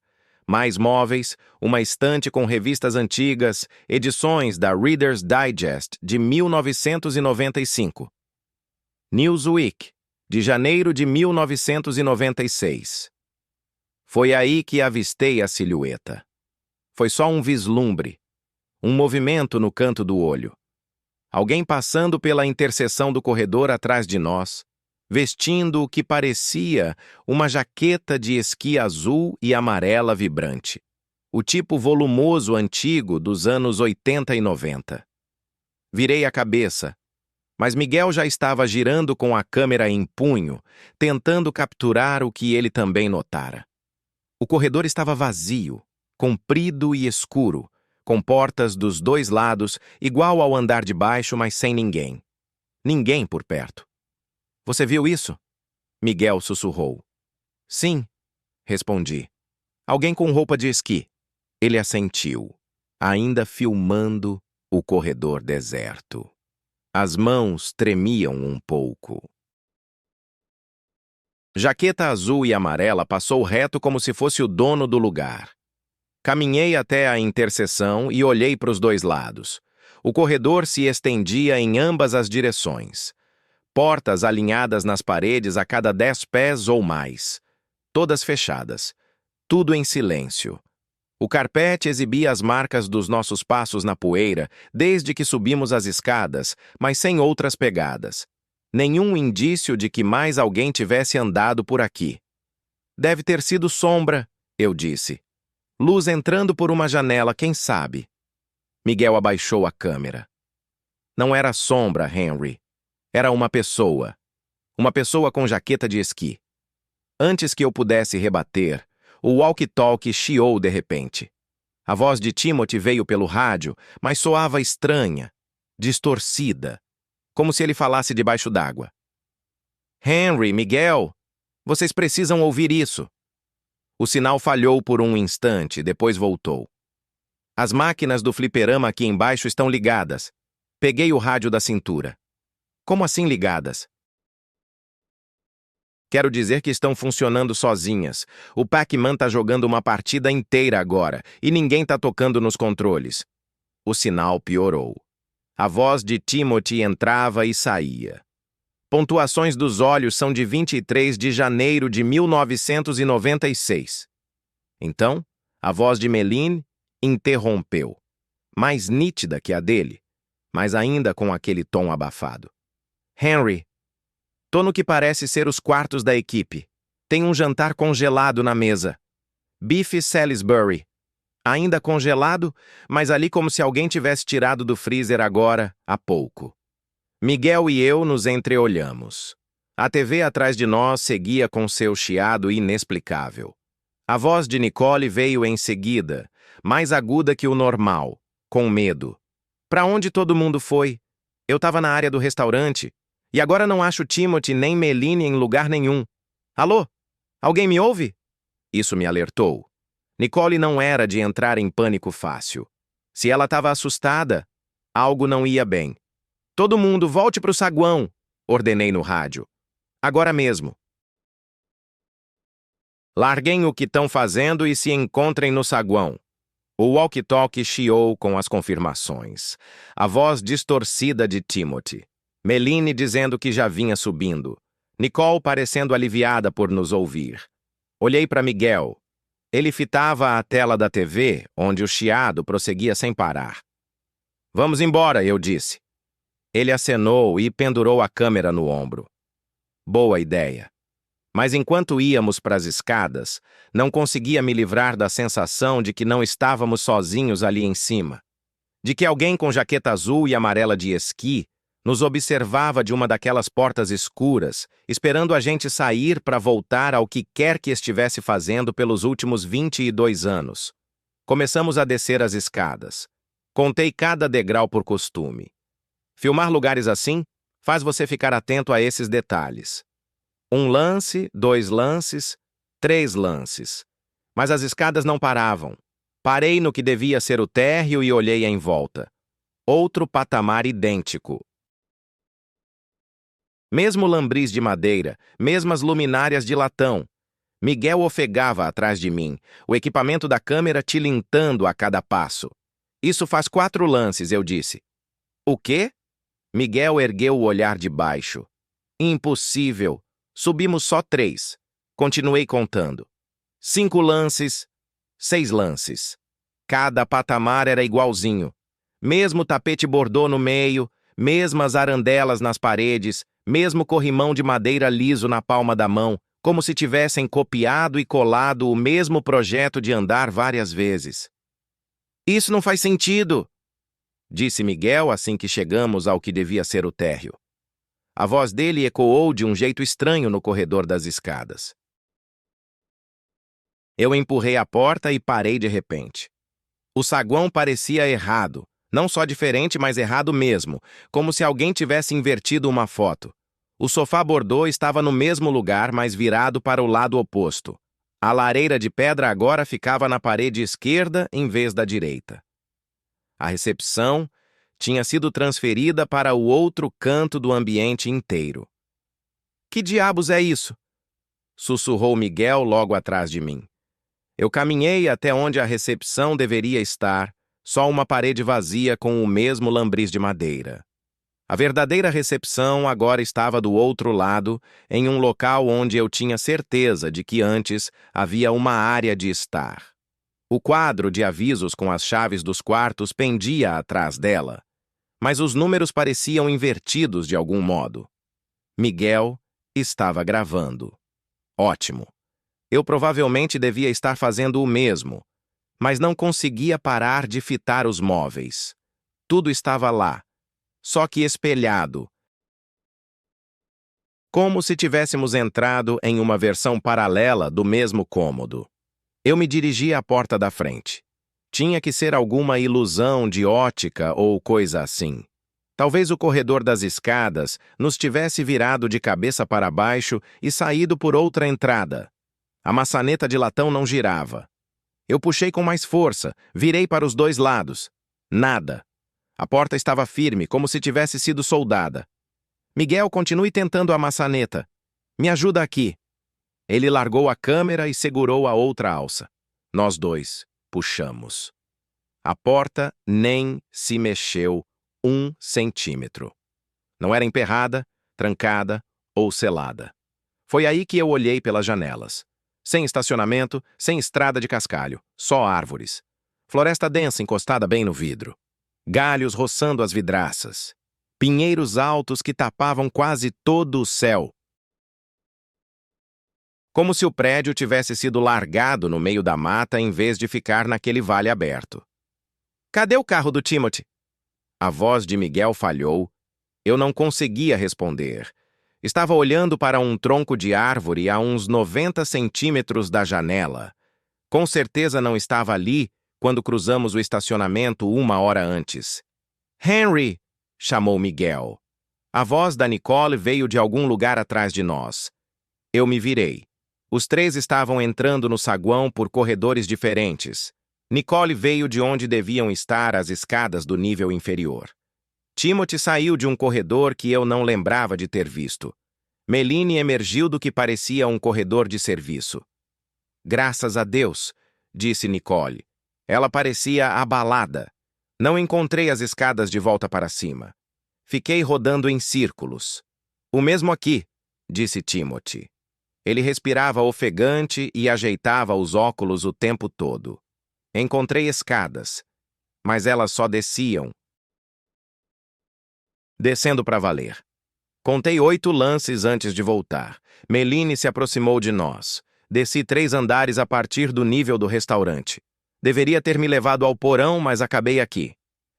Mais móveis, uma estante com revistas antigas, edições da Reader's Digest de 1995. Newsweek, de janeiro de 1996. Foi aí que avistei a silhueta. Foi só um vislumbre, um movimento no canto do olho. Alguém passando pela interseção do corredor atrás de nós, vestindo o que parecia uma jaqueta de esqui azul e amarela vibrante, o tipo volumoso antigo dos anos 80 e 90. Virei a cabeça, mas Miguel já estava girando com a câmera em punho, tentando capturar o que ele também notara. O corredor estava vazio, comprido e escuro, com portas dos dois lados, igual ao andar de baixo, mas sem ninguém. Ninguém por perto. Você viu isso? Miguel sussurrou. Sim, respondi. Alguém com roupa de esqui. Ele assentiu, ainda filmando o corredor deserto. As mãos tremiam um pouco. Jaqueta azul e amarela passou reto como se fosse o dono do lugar. Caminhei até a interseção e olhei para os dois lados. O corredor se estendia em ambas as direções. Portas alinhadas nas paredes a cada 10 pés ou mais. Todas fechadas. Tudo em silêncio. O carpete exibia as marcas dos nossos passos na poeira desde que subimos as escadas, mas sem outras pegadas. Nenhum indício de que mais alguém tivesse andado por aqui. Deve ter sido sombra, eu disse. Luz entrando por uma janela, quem sabe? Miguel abaixou a câmera. Não era sombra, Henry. Era uma pessoa. Uma pessoa com jaqueta de esqui. Antes que eu pudesse rebater, o walkie-talkie chiou de repente. A voz de Timothy veio pelo rádio, mas soava estranha, distorcida, como se ele falasse debaixo d'água. Henry, Miguel, vocês precisam ouvir isso. O sinal falhou por um instante, depois voltou. As máquinas do fliperama aqui embaixo estão ligadas. Peguei o rádio da cintura. Como assim ligadas? Quero dizer que estão funcionando sozinhas. O Pac-Man tá jogando uma partida inteira agora, e ninguém tá tocando nos controles. O sinal piorou. A voz de Timothy entrava e saía. Pontuações dos olhos são de 23 de janeiro de 1996. Então, a voz de Meline interrompeu. Mais nítida que a dele, mas ainda com aquele tom abafado. Henry, tô no que parece ser os quartos da equipe. Tem um jantar congelado na mesa. Bife Salisbury. Ainda congelado, mas ali como se alguém tivesse tirado do freezer agora, há pouco. Miguel e eu nos entreolhamos. A TV atrás de nós seguia com seu chiado inexplicável. A voz de Nicole veio em seguida, mais aguda que o normal, com medo. Pra onde todo mundo foi? Eu tava na área do restaurante, e agora não acho Timothy nem Meline em lugar nenhum. Alô? Alguém me ouve? Isso me alertou. Nicole não era de entrar em pânico fácil. Se ela estava assustada, algo não ia bem. Todo mundo, volte para o saguão, ordenei no rádio. Agora mesmo. Larguem o que estão fazendo e se encontrem no saguão. O walkie-talkie chiou com as confirmações. A voz distorcida de Timothy. Meline dizendo que já vinha subindo. Nicole parecendo aliviada por nos ouvir. Olhei para Miguel. Ele fitava a tela da TV, onde o chiado prosseguia sem parar. Vamos embora, eu disse. Ele acenou e pendurou a câmera no ombro. Boa ideia. Mas enquanto íamos para as escadas, não conseguia me livrar da sensação de que não estávamos sozinhos ali em cima. De que alguém com jaqueta azul e amarela de esqui, Nos observava de uma daquelas portas escuras, esperando a gente sair para voltar ao que quer que estivesse fazendo pelos últimos 22 anos. Começamos a descer as escadas. Contei cada degrau por costume. Filmar lugares assim faz você ficar atento a esses detalhes. 1 lance, 2 lances, 3 lances. Mas as escadas não paravam. Parei no que devia ser o térreo e olhei em volta. Outro patamar idêntico. Mesmo lambris de madeira, mesmas luminárias de latão. Miguel ofegava atrás de mim, o equipamento da câmera tilintando a cada passo. Isso faz 4 lances, eu disse. O quê? Miguel ergueu o olhar de baixo. Impossível. Subimos só 3. Continuei contando. 5 lances, 6 lances. Cada patamar era igualzinho. Mesmo tapete bordô no meio, mesmas arandelas nas paredes, mesmo corrimão de madeira liso na palma da mão, como se tivessem copiado e colado o mesmo projeto de andar várias vezes. Isso não faz sentido, disse Miguel assim que chegamos ao que devia ser o térreo. A voz dele ecoou de um jeito estranho no corredor das escadas. Eu empurrei a porta e parei de repente. O saguão parecia errado, não só diferente, mas errado mesmo, como se alguém tivesse invertido uma foto. O sofá bordô estava no mesmo lugar, mas virado para o lado oposto. A lareira de pedra agora ficava na parede esquerda em vez da direita. A recepção tinha sido transferida para o outro canto do ambiente inteiro. Que diabos é isso? Sussurrou Miguel logo atrás de mim. Eu caminhei até onde a recepção deveria estar, só uma parede vazia com o mesmo lambris de madeira. A verdadeira recepção agora estava do outro lado, em um local onde eu tinha certeza de que antes havia uma área de estar. O quadro de avisos com as chaves dos quartos pendia atrás dela, mas os números pareciam invertidos de algum modo. Miguel estava gravando. Ótimo. Eu provavelmente devia estar fazendo o mesmo, mas não conseguia parar de fitar os móveis. Tudo estava lá, só que espelhado. Como se tivéssemos entrado em uma versão paralela do mesmo cômodo. Eu me dirigi à porta da frente. Tinha que ser alguma ilusão de ótica ou coisa assim. Talvez o corredor das escadas nos tivesse virado de cabeça para baixo e saído por outra entrada. A maçaneta de latão não girava. Eu puxei com mais força, virei para os 2 lados. Nada. A porta estava firme, como se tivesse sido soldada. Miguel, continue tentando a maçaneta. Me ajuda aqui. Ele largou a câmera e segurou a outra alça. Nós 2 puxamos. A porta nem se mexeu 1 centímetro. Não era emperrada, trancada ou selada. Foi aí que eu olhei pelas janelas. Sem estacionamento, sem estrada de cascalho, só árvores. Floresta densa encostada bem no vidro. Galhos roçando as vidraças. Pinheiros altos que tapavam quase todo o céu. Como se o prédio tivesse sido largado no meio da mata em vez de ficar naquele vale aberto. Cadê o carro do Timothy? A voz de Miguel falhou. Eu não conseguia responder. Estava olhando para um tronco de árvore a uns 90 centímetros da janela. Com certeza não estava ali quando cruzamos o estacionamento 1 hora antes. Henry! Chamou Miguel. A voz da Nicole veio de algum lugar atrás de nós. Eu me virei. Os 3 estavam entrando no saguão por corredores diferentes. Nicole veio de onde deviam estar as escadas do nível inferior. Timothy saiu de um corredor que eu não lembrava de ter visto. Meline emergiu do que parecia um corredor de serviço. Graças a Deus, disse Nicole. Ela parecia abalada. Não encontrei as escadas de volta para cima. Fiquei rodando em círculos. O mesmo aqui, disse Timothy. Ele respirava ofegante e ajeitava os óculos o tempo todo. Encontrei escadas, mas elas só desciam. Descendo para valer. Contei 8 lances antes de voltar. Meline se aproximou de nós. Desci 3 andares a partir do nível do restaurante. Deveria ter me levado ao porão, mas acabei aqui.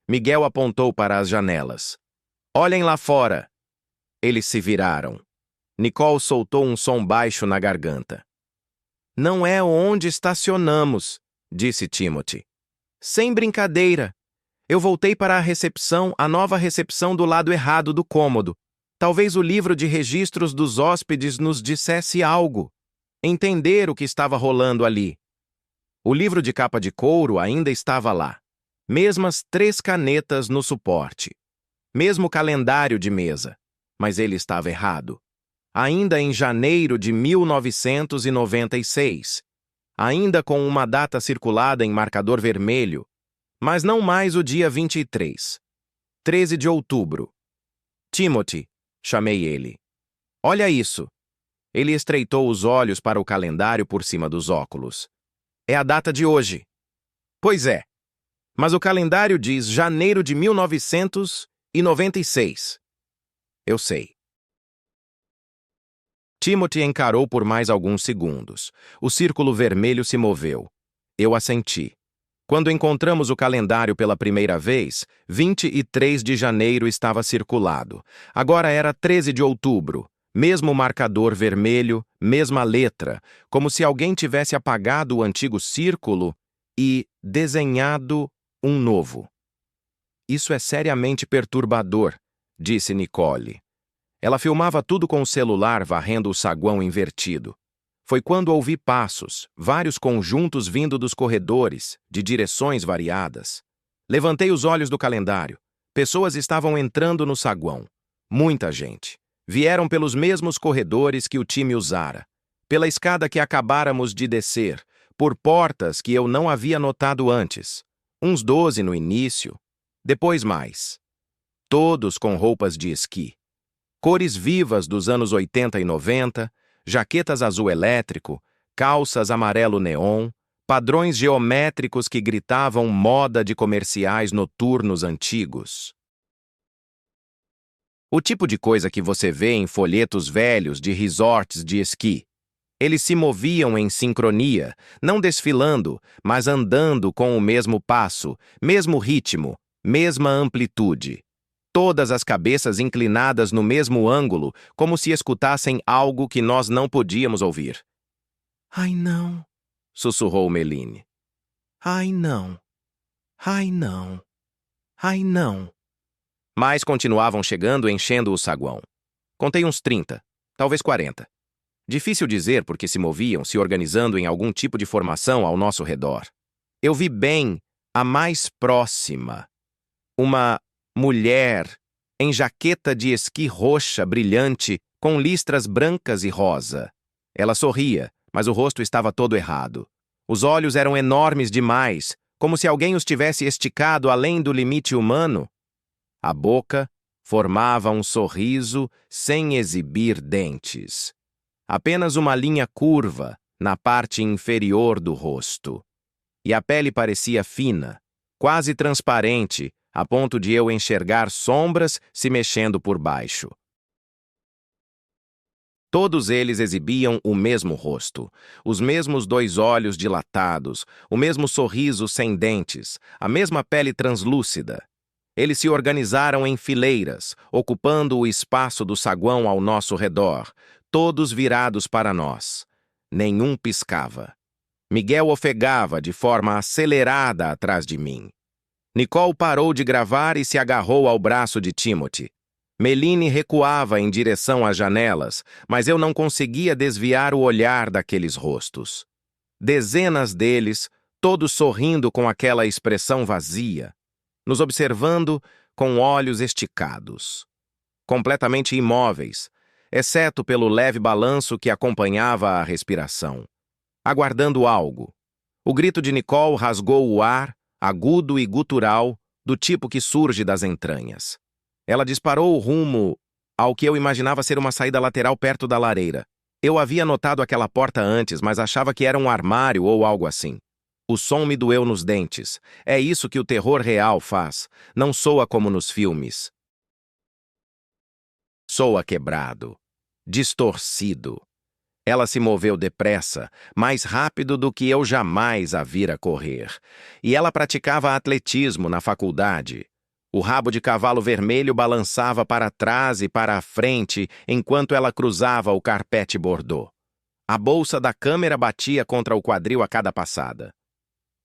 Miguel apontou para as janelas. Olhem lá fora! Eles se viraram. Nicole soltou um som baixo na garganta. Não é onde estacionamos, disse Timothy. Sem brincadeira. Eu voltei para a nova recepção do lado errado do cômodo. Talvez o livro de registros dos hóspedes nos dissesse algo. Entender o que estava rolando ali. O livro de capa de couro ainda estava lá. Mesmas 3 canetas no suporte. Mesmo calendário de mesa. Mas ele estava errado. Ainda em janeiro de 1996. Ainda com uma data circulada em marcador vermelho. Mas não mais o dia 23. 13 de outubro. Timothy, chamei ele. Olha isso. Ele estreitou os olhos para o calendário por cima dos óculos. É a data de hoje. Pois é. Mas o calendário diz janeiro de 1996. Eu sei. Timothy encarou por mais alguns segundos. O círculo vermelho se moveu. Eu assenti. Quando encontramos o calendário pela primeira vez, 23 de janeiro estava circulado. Agora era 13 de outubro. Mesmo marcador vermelho, mesma letra, como se alguém tivesse apagado o antigo círculo e desenhado um novo. Isso é seriamente perturbador, disse Nicole. Ela filmava tudo com o celular varrendo o saguão invertido. Foi quando ouvi passos, vários conjuntos vindo dos corredores, de direções variadas. Levantei os olhos do calendário. Pessoas estavam entrando no saguão. Muita gente. Vieram pelos mesmos corredores que o time usara, pela escada que acabáramos de descer, por portas que eu não havia notado antes. Uns 12 no início, depois mais. Todos com roupas de esqui. Cores vivas dos anos 80 e 90, jaquetas azul elétrico, calças amarelo neon, padrões geométricos que gritavam moda de comerciais noturnos antigos. O tipo de coisa que você vê em folhetos velhos de resorts de esqui. Eles se moviam em sincronia, não desfilando, mas andando com o mesmo passo, mesmo ritmo, mesma amplitude. Todas as cabeças inclinadas no mesmo ângulo, como se escutassem algo que nós não podíamos ouvir. Ai, não, sussurrou Meline. Ai, não. Ai, não. Ai, não. Mas continuavam chegando, enchendo o saguão. Contei uns 30, talvez 40. Difícil dizer porque se moviam, se organizando em algum tipo de formação ao nosso redor. Eu vi bem a mais próxima. Uma mulher em jaqueta de esqui roxa brilhante com listras brancas e rosa. Ela sorria, mas o rosto estava todo errado. Os olhos eram enormes demais, como se alguém os tivesse esticado além do limite humano. A boca formava um sorriso sem exibir dentes. Apenas uma linha curva na parte inferior do rosto. E a pele parecia fina, quase transparente, a ponto de eu enxergar sombras se mexendo por baixo. Todos eles exibiam o mesmo rosto, os mesmos 2 olhos dilatados, o mesmo sorriso sem dentes, a mesma pele translúcida. Eles se organizaram em fileiras, ocupando o espaço do saguão ao nosso redor, todos virados para nós. Nenhum piscava. Miguel ofegava de forma acelerada atrás de mim. Nicole parou de gravar e se agarrou ao braço de Timothy. Meline recuava em direção às janelas, mas eu não conseguia desviar o olhar daqueles rostos. Dezenas deles, todos sorrindo com aquela expressão vazia, nos observando com olhos esticados. Completamente imóveis, exceto pelo leve balanço que acompanhava a respiração. Aguardando algo. O grito de Nicole rasgou o ar, agudo e gutural, do tipo que surge das entranhas. Ela disparou rumo ao que eu imaginava ser uma saída lateral perto da lareira. Eu havia notado aquela porta antes, mas achava que era um armário ou algo assim. O som me doeu nos dentes. É isso que o terror real faz. Não soa como nos filmes. Soa quebrado, distorcido. Ela se moveu depressa, mais rápido do que eu jamais a vira correr. E ela praticava atletismo na faculdade. O rabo de cavalo vermelho balançava para trás e para a frente enquanto ela cruzava o carpete bordô. A bolsa da câmera batia contra o quadril a cada passada.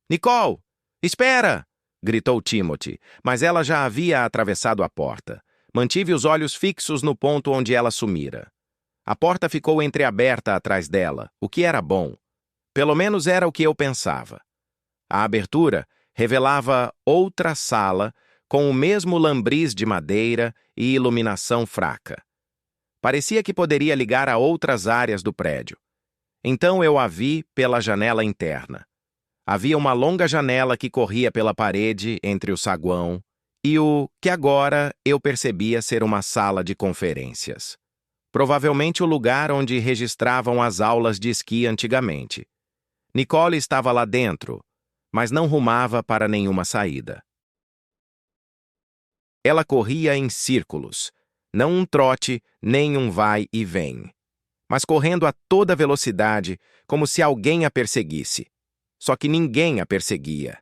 "Nicole! Espera!" gritou Timothy, mas ela já havia atravessado a porta. Mantive os olhos fixos no ponto onde ela sumira. A porta ficou entreaberta atrás dela, o que era bom. Pelo menos era o que eu pensava. A abertura revelava outra sala com o mesmo lambris de madeira e iluminação fraca. Parecia que poderia ligar a outras áreas do prédio. Então eu a vi pela janela interna. Havia uma longa janela que corria pela parede entre o saguão e o que agora eu percebia ser uma sala de conferências. Provavelmente o lugar onde registravam as aulas de esqui antigamente. Nicole estava lá dentro, mas não rumava para nenhuma saída. Ela corria em círculos, não um trote, nem um vai e vem, mas correndo a toda velocidade, como se alguém a perseguisse. Só que ninguém a perseguia.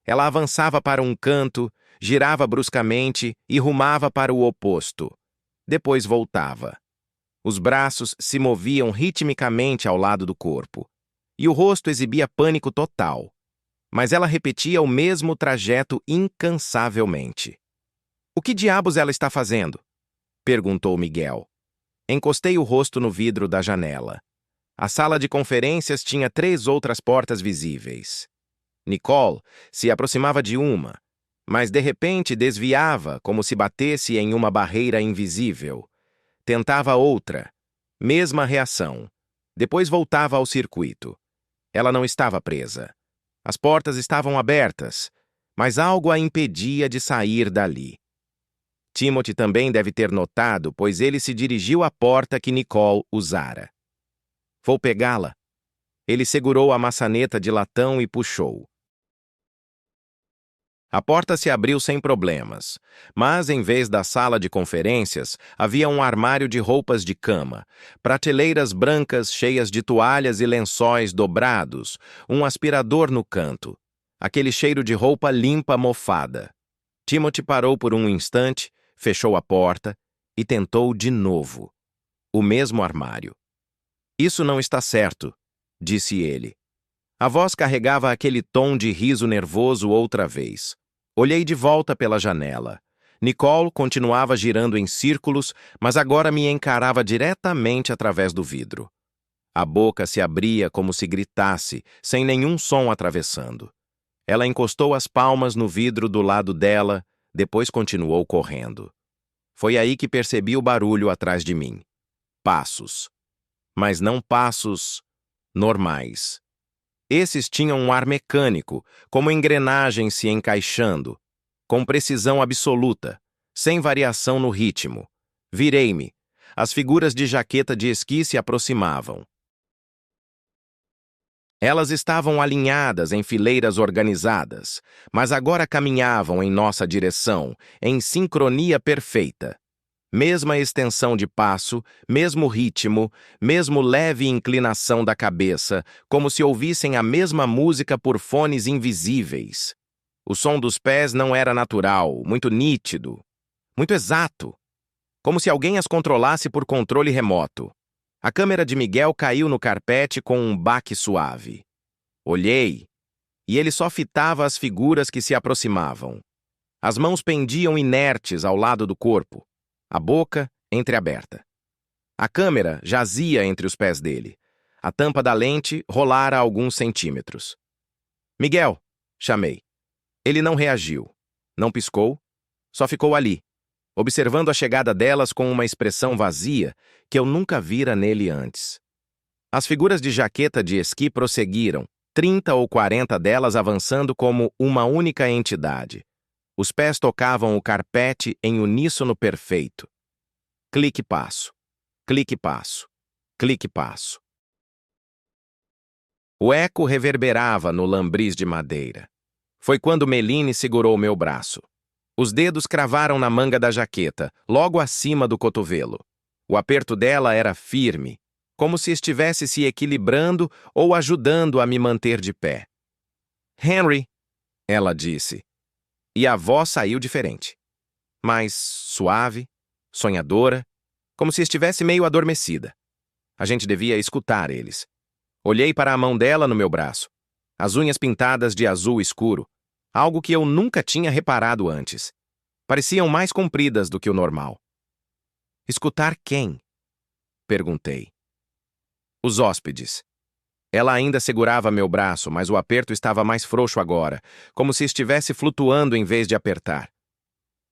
Ela avançava para um canto, girava bruscamente e rumava para o oposto. Depois voltava. Os braços se moviam ritmicamente ao lado do corpo, e o rosto exibia pânico total. Mas ela repetia o mesmo trajeto incansavelmente. "O que diabos ela está fazendo?" perguntou Miguel. Encostei o rosto no vidro da janela. A sala de conferências tinha 3 outras portas visíveis. Nicole se aproximava de uma, mas de repente desviava como se batesse em uma barreira invisível. Tentava outra. Mesma reação. Depois voltava ao circuito. Ela não estava presa. As portas estavam abertas, mas algo a impedia de sair dali. Timothy também deve ter notado, pois ele se dirigiu à porta que Nicole usara. "Vou pegá-la." Ele segurou a maçaneta de latão e puxou. A porta se abriu sem problemas, mas em vez da sala de conferências, havia um armário de roupas de cama, prateleiras brancas cheias de toalhas e lençóis dobrados, um aspirador no canto, aquele cheiro de roupa limpa mofada. Timothy parou por um instante, fechou a porta e tentou de novo. O mesmo armário. "Isso não está certo", disse ele. A voz carregava aquele tom de riso nervoso outra vez. Olhei de volta pela janela. Nicole continuava girando em círculos, mas agora me encarava diretamente através do vidro. A boca se abria como se gritasse, sem nenhum som atravessando. Ela encostou as palmas no vidro do lado dela, depois continuou correndo. Foi aí que percebi o barulho atrás de mim. Passos. Mas não passos normais. Esses tinham um ar mecânico, como engrenagens se encaixando, com precisão absoluta, sem variação no ritmo. Virei-me. As figuras de jaqueta de esqui se aproximavam. Elas estavam alinhadas em fileiras organizadas, mas agora caminhavam em nossa direção, em sincronia perfeita. Mesma extensão de passo, mesmo ritmo, mesmo leve inclinação da cabeça, como se ouvissem a mesma música por fones invisíveis. O som dos pés não era natural, muito nítido, muito exato, como se alguém as controlasse por controle remoto. A câmera de Miguel caiu no carpete com um baque suave. Olhei, e ele só fitava as figuras que se aproximavam. As mãos pendiam inertes ao lado do corpo. A boca entreaberta. A câmera jazia entre os pés dele. A tampa da lente rolara alguns centímetros. "Miguel!" chamei. Ele não reagiu. Não piscou. Só ficou ali, observando a chegada delas com uma expressão vazia que eu nunca vira nele antes. As figuras de jaqueta de esqui prosseguiram, 30 ou 40 delas avançando como uma única entidade. Os pés tocavam o carpete em uníssono perfeito. Clique-passo, clique-passo, clique-passo. O eco reverberava no lambris de madeira. Foi quando Meline segurou meu braço. Os dedos cravaram na manga da jaqueta, logo acima do cotovelo. O aperto dela era firme, como se estivesse se equilibrando ou ajudando a me manter de pé. "Henry", ela disse. E a voz saiu diferente. mais suave, sonhadora, como se estivesse meio adormecida. A gente devia escutar eles. Olhei para a mão dela no meu braço. As unhas pintadas de azul escuro, algo que eu nunca tinha reparado antes. Pareciam mais compridas do que o normal. Escutar quem? Perguntei. Os hóspedes. Ela ainda segurava meu braço, mas o aperto estava mais frouxo agora, como se estivesse flutuando em vez de apertar.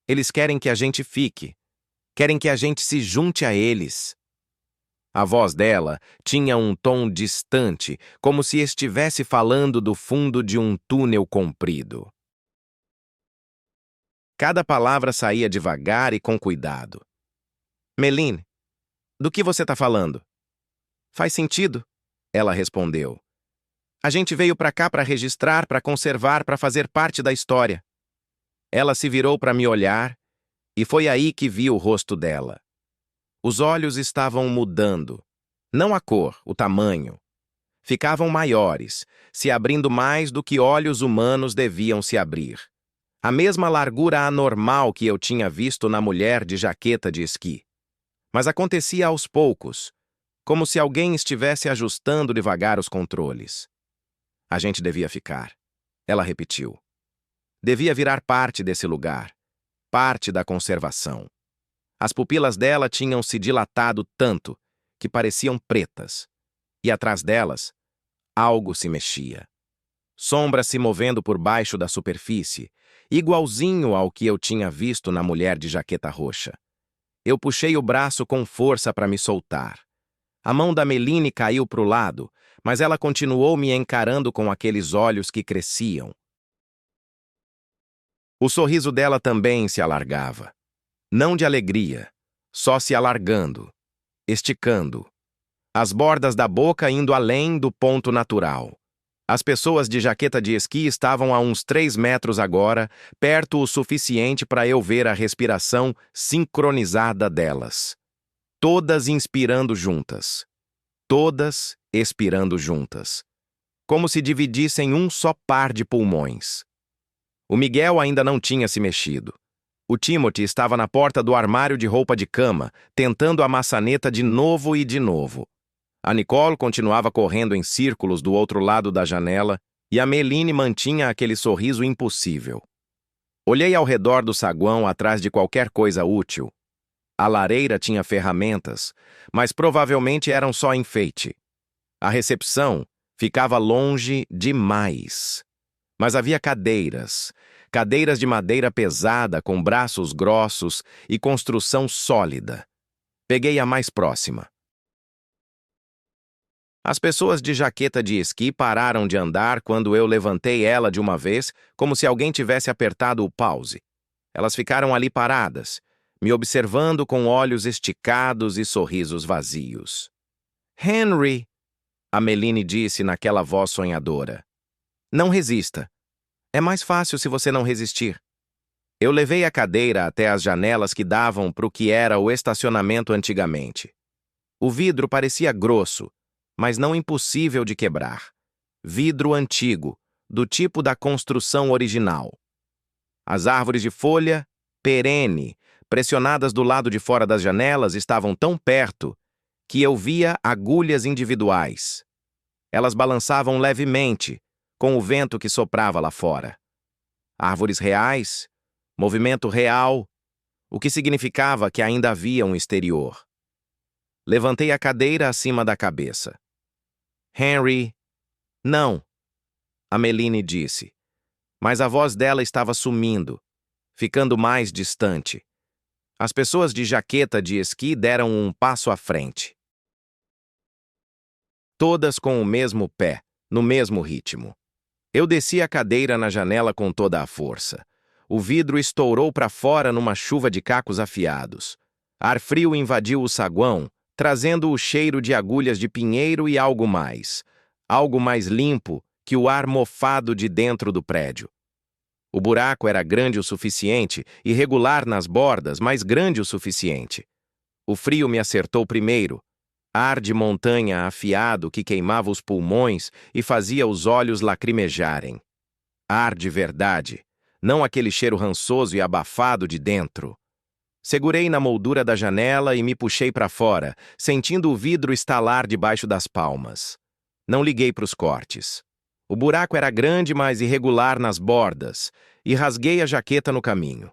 Eles querem que a gente fique. Querem que a gente se junte a eles. A voz dela tinha um tom distante, como se estivesse falando do fundo de um túnel comprido. Cada palavra saía devagar e com cuidado. Meline, do que você está falando? Faz sentido, ela respondeu. A gente veio para cá para registrar, para conservar, para fazer parte da história. Ela se virou para me olhar, e foi aí que vi o rosto dela. Os olhos estavam mudando. Não a cor, o tamanho. Ficavam maiores, se abrindo mais do que olhos humanos deviam se abrir. A mesma largura anormal que eu tinha visto na mulher de jaqueta de esqui. Mas acontecia aos poucos, como se alguém estivesse ajustando devagar os controles. A gente devia ficar. Ela repetiu. Devia virar parte desse lugar, parte da conservação. As pupilas dela tinham se dilatado tanto que pareciam pretas, e atrás delas, algo se mexia. Sombras se movendo por baixo da superfície, igualzinho ao que eu tinha visto na mulher de jaqueta roxa. Eu puxei o braço com força para me soltar. A mão da Meline caiu para o lado, mas ela continuou me encarando com aqueles olhos que cresciam. O sorriso dela também se alargava. Não de alegria, só se alargando, esticando. As bordas da boca indo além do ponto natural. As pessoas de jaqueta de esqui estavam a uns 3 metros agora, perto o suficiente para eu ver a respiração sincronizada delas. Todas inspirando juntas. Todas expirando juntas. Como se dividissem um só par de pulmões. O Miguel ainda não tinha se mexido. O Timothy estava na porta do armário de roupa de cama, tentando a maçaneta de novo e de novo. A Nicole continuava correndo em círculos do outro lado da janela e a Meline mantinha aquele sorriso impossível. Olhei ao redor do saguão atrás de qualquer coisa útil. A lareira tinha ferramentas, mas provavelmente eram só enfeite. A recepção ficava longe demais. Mas havia cadeiras de madeira pesada com braços grossos e construção sólida. Peguei a mais próxima. As pessoas de jaqueta de esqui pararam de andar quando eu levantei ela de uma vez, como se alguém tivesse apertado o pause. Elas ficaram ali paradas, me observando com olhos esticados e sorrisos vazios. Henry, a Meline disse naquela voz sonhadora. Não resista. É mais fácil se você não resistir. Eu levei a cadeira até as janelas que davam para o que era o estacionamento antigamente. O vidro parecia grosso, mas não impossível de quebrar. Vidro antigo, do tipo da construção original. As árvores de folha, perene, pressionadas do lado de fora das janelas, estavam tão perto que eu via agulhas individuais. Elas balançavam levemente, com o vento que soprava lá fora. Árvores reais, movimento real, o que significava que ainda havia um exterior. Levantei a cadeira acima da cabeça. Henry, não, a Meline disse, mas a voz dela estava sumindo, ficando mais distante. As pessoas de jaqueta de esqui deram um passo à frente. Todas com o mesmo pé, no mesmo ritmo. Eu desci a cadeira na janela com toda a força. O vidro estourou para fora numa chuva de cacos afiados. Ar frio invadiu o saguão, trazendo o cheiro de agulhas de pinheiro e algo mais limpo que o ar mofado de dentro do prédio. O buraco era grande o suficiente, irregular nas bordas, mas grande o suficiente. O frio me acertou primeiro. Ar de montanha afiado que queimava os pulmões e fazia os olhos lacrimejarem. Ar de verdade, não aquele cheiro rançoso e abafado de dentro. Segurei na moldura da janela e me puxei para fora, sentindo o vidro estalar debaixo das palmas. Não liguei para os cortes. O buraco era grande, mas irregular nas bordas, e rasguei a jaqueta no caminho.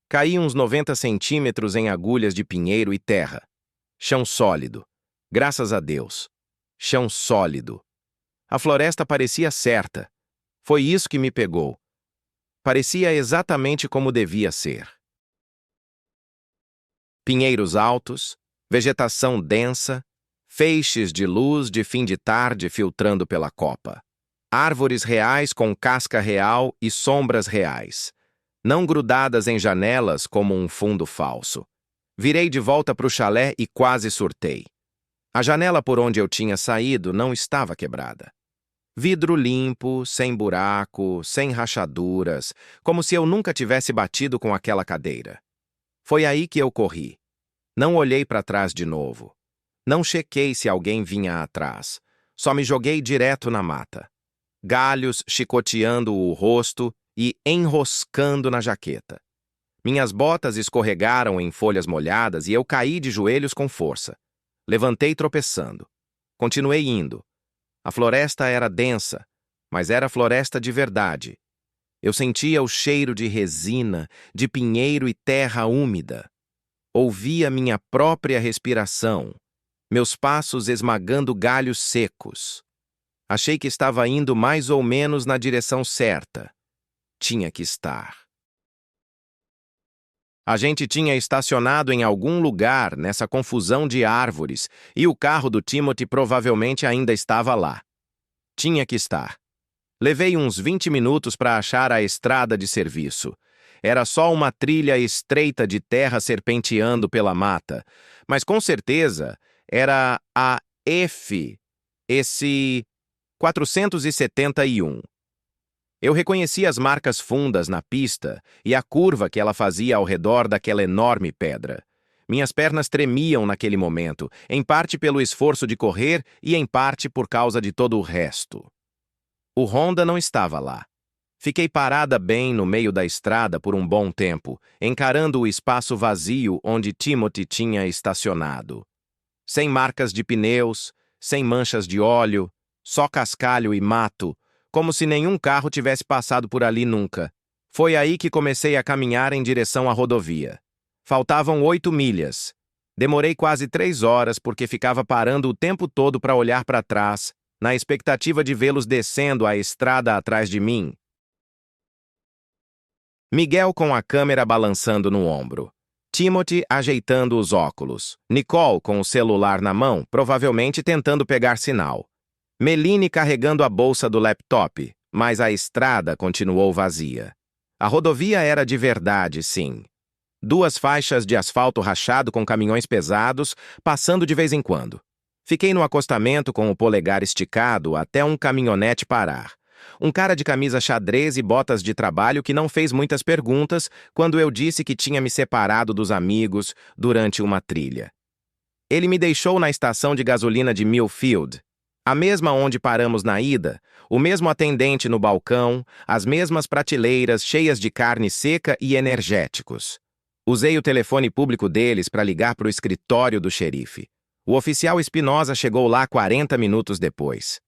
Caí uns 90 centímetros em agulhas de pinheiro e terra. Chão sólido. Graças a Deus. Chão sólido. A floresta parecia certa. Foi isso que me pegou. Parecia exatamente como devia ser. Pinheiros altos, vegetação densa, feixes de luz de fim de tarde filtrando pela copa. Árvores reais com casca real e sombras reais, não grudadas em janelas como um fundo falso. Virei de volta para o chalé e quase surtei. A janela por onde eu tinha saído não estava quebrada. Vidro limpo, sem buraco, sem rachaduras, como se eu nunca tivesse batido com aquela cadeira. Foi aí que eu corri. Não olhei para trás de novo. Não chequei se alguém vinha atrás. Só me joguei direto na mata. Galhos chicoteando o rosto e enroscando na jaqueta. Minhas botas escorregaram em folhas molhadas e eu caí de joelhos com força. Levantei tropeçando. Continuei indo. A floresta era densa, mas era floresta de verdade. Eu sentia o cheiro de resina, de pinheiro e terra úmida. Ouvia minha própria respiração, meus passos esmagando galhos secos. Achei que estava indo mais ou menos na direção certa. Tinha que estar. A gente tinha estacionado em algum lugar nessa confusão de árvores e o carro do Timothy provavelmente ainda estava lá. Tinha que estar. Levei uns 20 minutos para achar a estrada de serviço. Era só uma trilha estreita de terra serpenteando pela mata, mas com certeza era a esse 471. Eu reconheci as marcas fundas na pista e a curva que ela fazia ao redor daquela enorme pedra. Minhas pernas tremiam naquele momento, em parte pelo esforço de correr e em parte por causa de todo o resto. O Honda não estava lá. Fiquei parada bem no meio da estrada por um bom tempo, encarando o espaço vazio onde Timothy tinha estacionado. Sem marcas de pneus, sem manchas de óleo, só cascalho e mato, como se nenhum carro tivesse passado por ali nunca. Foi aí que comecei a caminhar em direção à rodovia. Faltavam 8 milhas. Demorei quase 3 horas porque ficava parando o tempo todo para olhar para trás, na expectativa de vê-los descendo a estrada atrás de mim. Miguel com a câmera balançando no ombro. Timothy ajeitando os óculos. Nicole com o celular na mão, provavelmente tentando pegar sinal. Meline carregando a bolsa do laptop, mas a estrada continuou vazia. A rodovia era de verdade, sim. 2 faixas de asfalto rachado com caminhões pesados, passando de vez em quando. Fiquei no acostamento com o polegar esticado até um caminhonete parar. Um cara de camisa xadrez e botas de trabalho que não fez muitas perguntas quando eu disse que tinha me separado dos amigos durante uma trilha. Ele me deixou na estação de gasolina de Millfield, a mesma onde paramos na ida, o mesmo atendente no balcão, as mesmas prateleiras cheias de carne seca e energéticos. Usei o telefone público deles para ligar para o escritório do xerife. O oficial Espinosa chegou lá 40 minutos depois.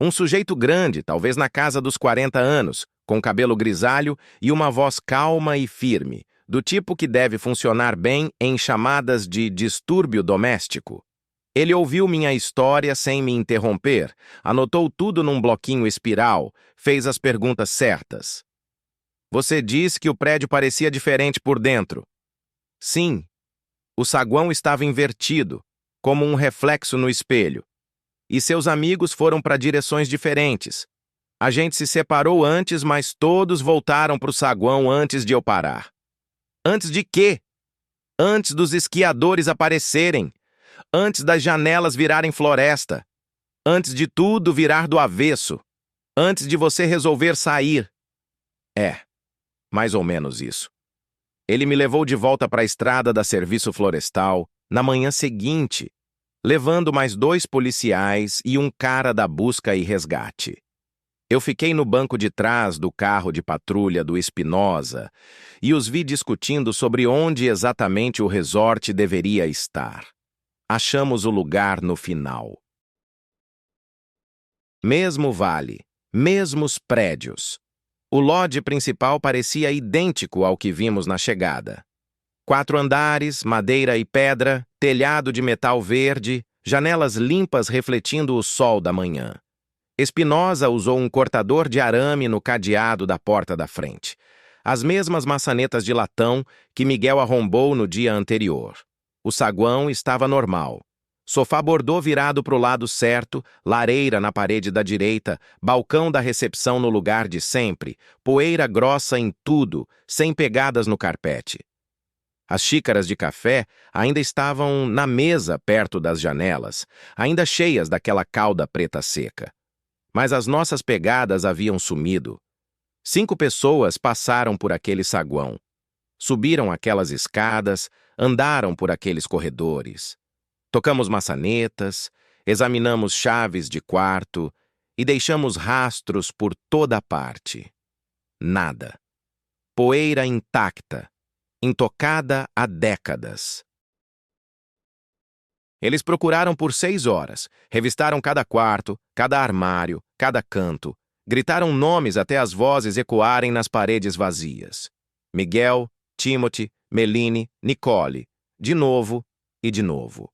Um sujeito grande, talvez na casa dos 40 anos, com cabelo grisalho e uma voz calma e firme, do tipo que deve funcionar bem em chamadas de distúrbio doméstico. Ele ouviu minha história sem me interromper, anotou tudo num bloquinho espiral, fez as perguntas certas. Você disse que o prédio parecia diferente por dentro. Sim. O saguão estava invertido, como um reflexo no espelho. E seus amigos foram para direções diferentes. A gente se separou antes, mas todos voltaram para o saguão antes de eu parar. Antes de quê? Antes dos esquiadores aparecerem. Antes das janelas virarem floresta. Antes de tudo virar do avesso. Antes de você resolver sair. É, mais ou menos isso. Ele me levou de volta para a estrada da Serviço Florestal na manhã seguinte, levando mais 2 policiais e um cara da busca e resgate. Eu fiquei no banco de trás do carro de patrulha do Espinosa e os vi discutindo sobre onde exatamente o resort deveria estar. Achamos o lugar no final. Mesmo vale, mesmos prédios. O lodge principal parecia idêntico ao que vimos na chegada. 4 andares, madeira e pedra, telhado de metal verde, janelas limpas refletindo o sol da manhã. Espinosa usou um cortador de arame no cadeado da porta da frente. As mesmas maçanetas de latão que Miguel arrombou no dia anterior. O saguão estava normal. Sofá bordô virado para o lado certo, lareira na parede da direita, balcão da recepção no lugar de sempre, poeira grossa em tudo, sem pegadas no carpete. As xícaras de café ainda estavam na mesa perto das janelas, ainda cheias daquela calda preta seca. Mas as nossas pegadas haviam sumido. 5 pessoas passaram por aquele saguão. Subiram aquelas escadas, andaram por aqueles corredores. Tocamos maçanetas, examinamos chaves de quarto e deixamos rastros por toda a parte. Nada. Poeira intacta, intocada há décadas. Eles procuraram por 6 horas, revistaram cada quarto, cada armário, cada canto, gritaram nomes até as vozes ecoarem nas paredes vazias. Miguel, Timothy, Meline, Nicole, de novo e de novo.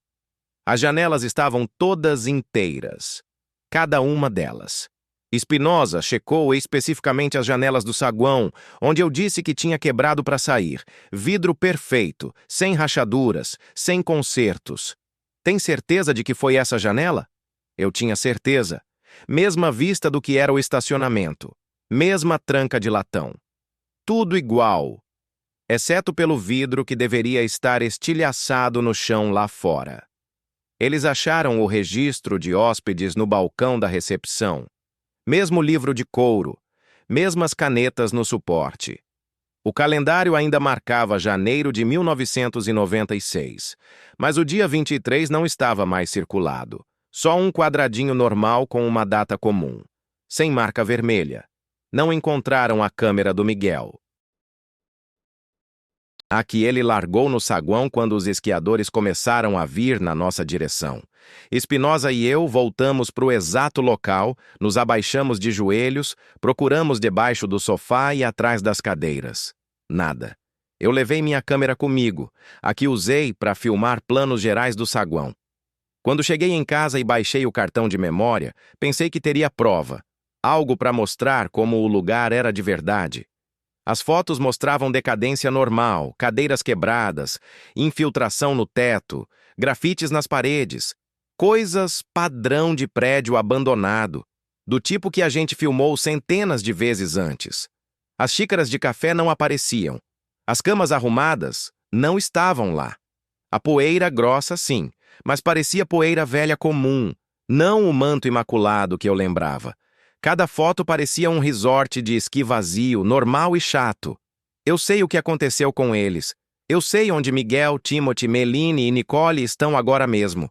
As janelas estavam todas inteiras, cada uma delas. Espinosa checou especificamente as janelas do saguão, onde eu disse que tinha quebrado para sair. Vidro perfeito, sem rachaduras, sem consertos. Tem certeza de que foi essa janela? Eu tinha certeza. Mesma vista do que era o estacionamento. Mesma tranca de latão. Tudo igual, exceto pelo vidro que deveria estar estilhaçado no chão lá fora. Eles acharam o registro de hóspedes no balcão da recepção. Mesmo livro de couro, mesmas canetas no suporte. O calendário ainda marcava janeiro de 1996, mas o dia 23 não estava mais circulado. Só um quadradinho normal com uma data comum, sem marca vermelha. Não encontraram a câmera do Miguel. A que ele largou no saguão quando os esquiadores começaram a vir na nossa direção. Espinosa e eu voltamos para o exato local, nos abaixamos de joelhos, procuramos debaixo do sofá e atrás das cadeiras. Nada. Eu levei minha câmera comigo, a que usei para filmar planos gerais do saguão. Quando cheguei em casa e baixei o cartão de memória, pensei que teria prova, algo para mostrar como o lugar era de verdade. As fotos mostravam decadência normal, cadeiras quebradas, infiltração no teto, grafites nas paredes, coisas padrão de prédio abandonado, do tipo que a gente filmou centenas de vezes antes. As xícaras de café não apareciam. As camas arrumadas não estavam lá. A poeira grossa, sim, mas parecia poeira velha comum, não o manto imaculado que eu lembrava. Cada foto parecia um resort de esqui vazio, normal e chato. Eu sei o que aconteceu com eles. Eu sei onde Miguel, Timothy, Meline e Nicole estão agora mesmo.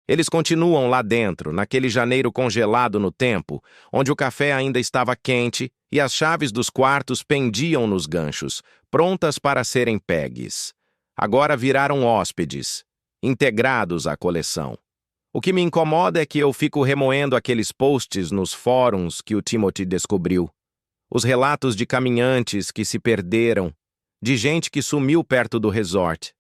Eles continuam lá dentro, naquele janeiro congelado no tempo, onde o café ainda estava quente e as chaves dos quartos pendiam nos ganchos, prontas para serem pegues. Agora viraram hóspedes, integrados à coleção. O que me incomoda é que eu fico remoendo aqueles posts nos fóruns que o Timothy descobriu. Os relatos de caminhantes que se perderam, de gente que sumiu perto do resort.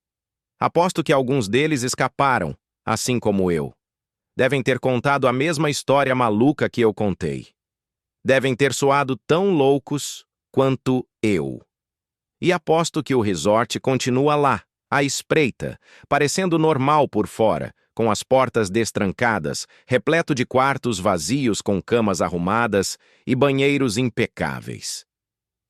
Aposto que alguns deles escaparam, assim como eu. Devem ter contado a mesma história maluca que eu contei. Devem ter soado tão loucos quanto eu. E aposto que o resort continua lá, à espreita, parecendo normal por fora, com as portas destrancadas, repleto de quartos vazios com camas arrumadas e banheiros impecáveis.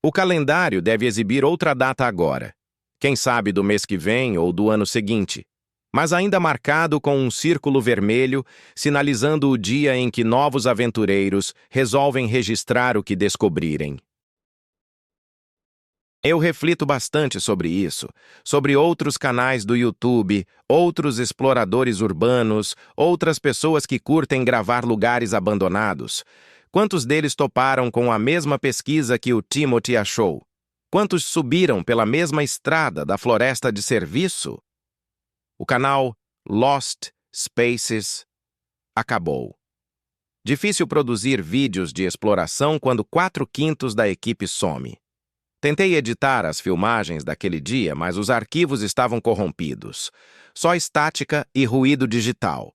O calendário deve exibir outra data agora. Quem sabe do mês que vem ou do ano seguinte. Mas ainda marcado com um círculo vermelho, sinalizando o dia em que novos aventureiros resolvem registrar o que descobrirem. Eu reflito bastante sobre isso, sobre outros canais do YouTube, outros exploradores urbanos, outras pessoas que curtem gravar lugares abandonados. Quantos deles toparam com a mesma pesquisa que o Timothy achou? Quantos subiram pela mesma estrada da floresta de serviço? O canal Lost Spaces acabou. Difícil produzir vídeos de exploração quando 4/5 da equipe some. Tentei editar as filmagens daquele dia, mas os arquivos estavam corrompidos. Só estática e ruído digital.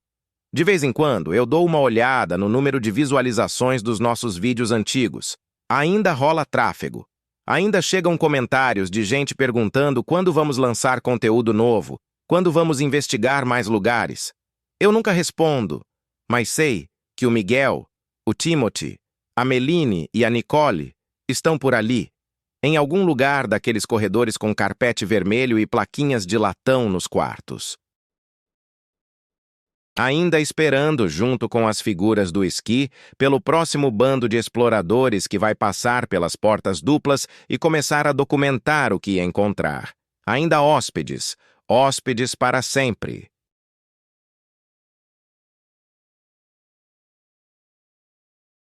De vez em quando, eu dou uma olhada no número de visualizações dos nossos vídeos antigos. Ainda rola tráfego. Ainda chegam comentários de gente perguntando quando vamos lançar conteúdo novo, quando vamos investigar mais lugares. Eu nunca respondo, mas sei que o Miguel, o Timothy, a Meline e a Nicole estão por ali, em algum lugar daqueles corredores com carpete vermelho e plaquinhas de latão nos quartos. Ainda esperando, junto com as figuras do esqui, pelo próximo bando de exploradores que vai passar pelas portas duplas e começar a documentar o que ia encontrar. Ainda hóspedes, hóspedes para sempre.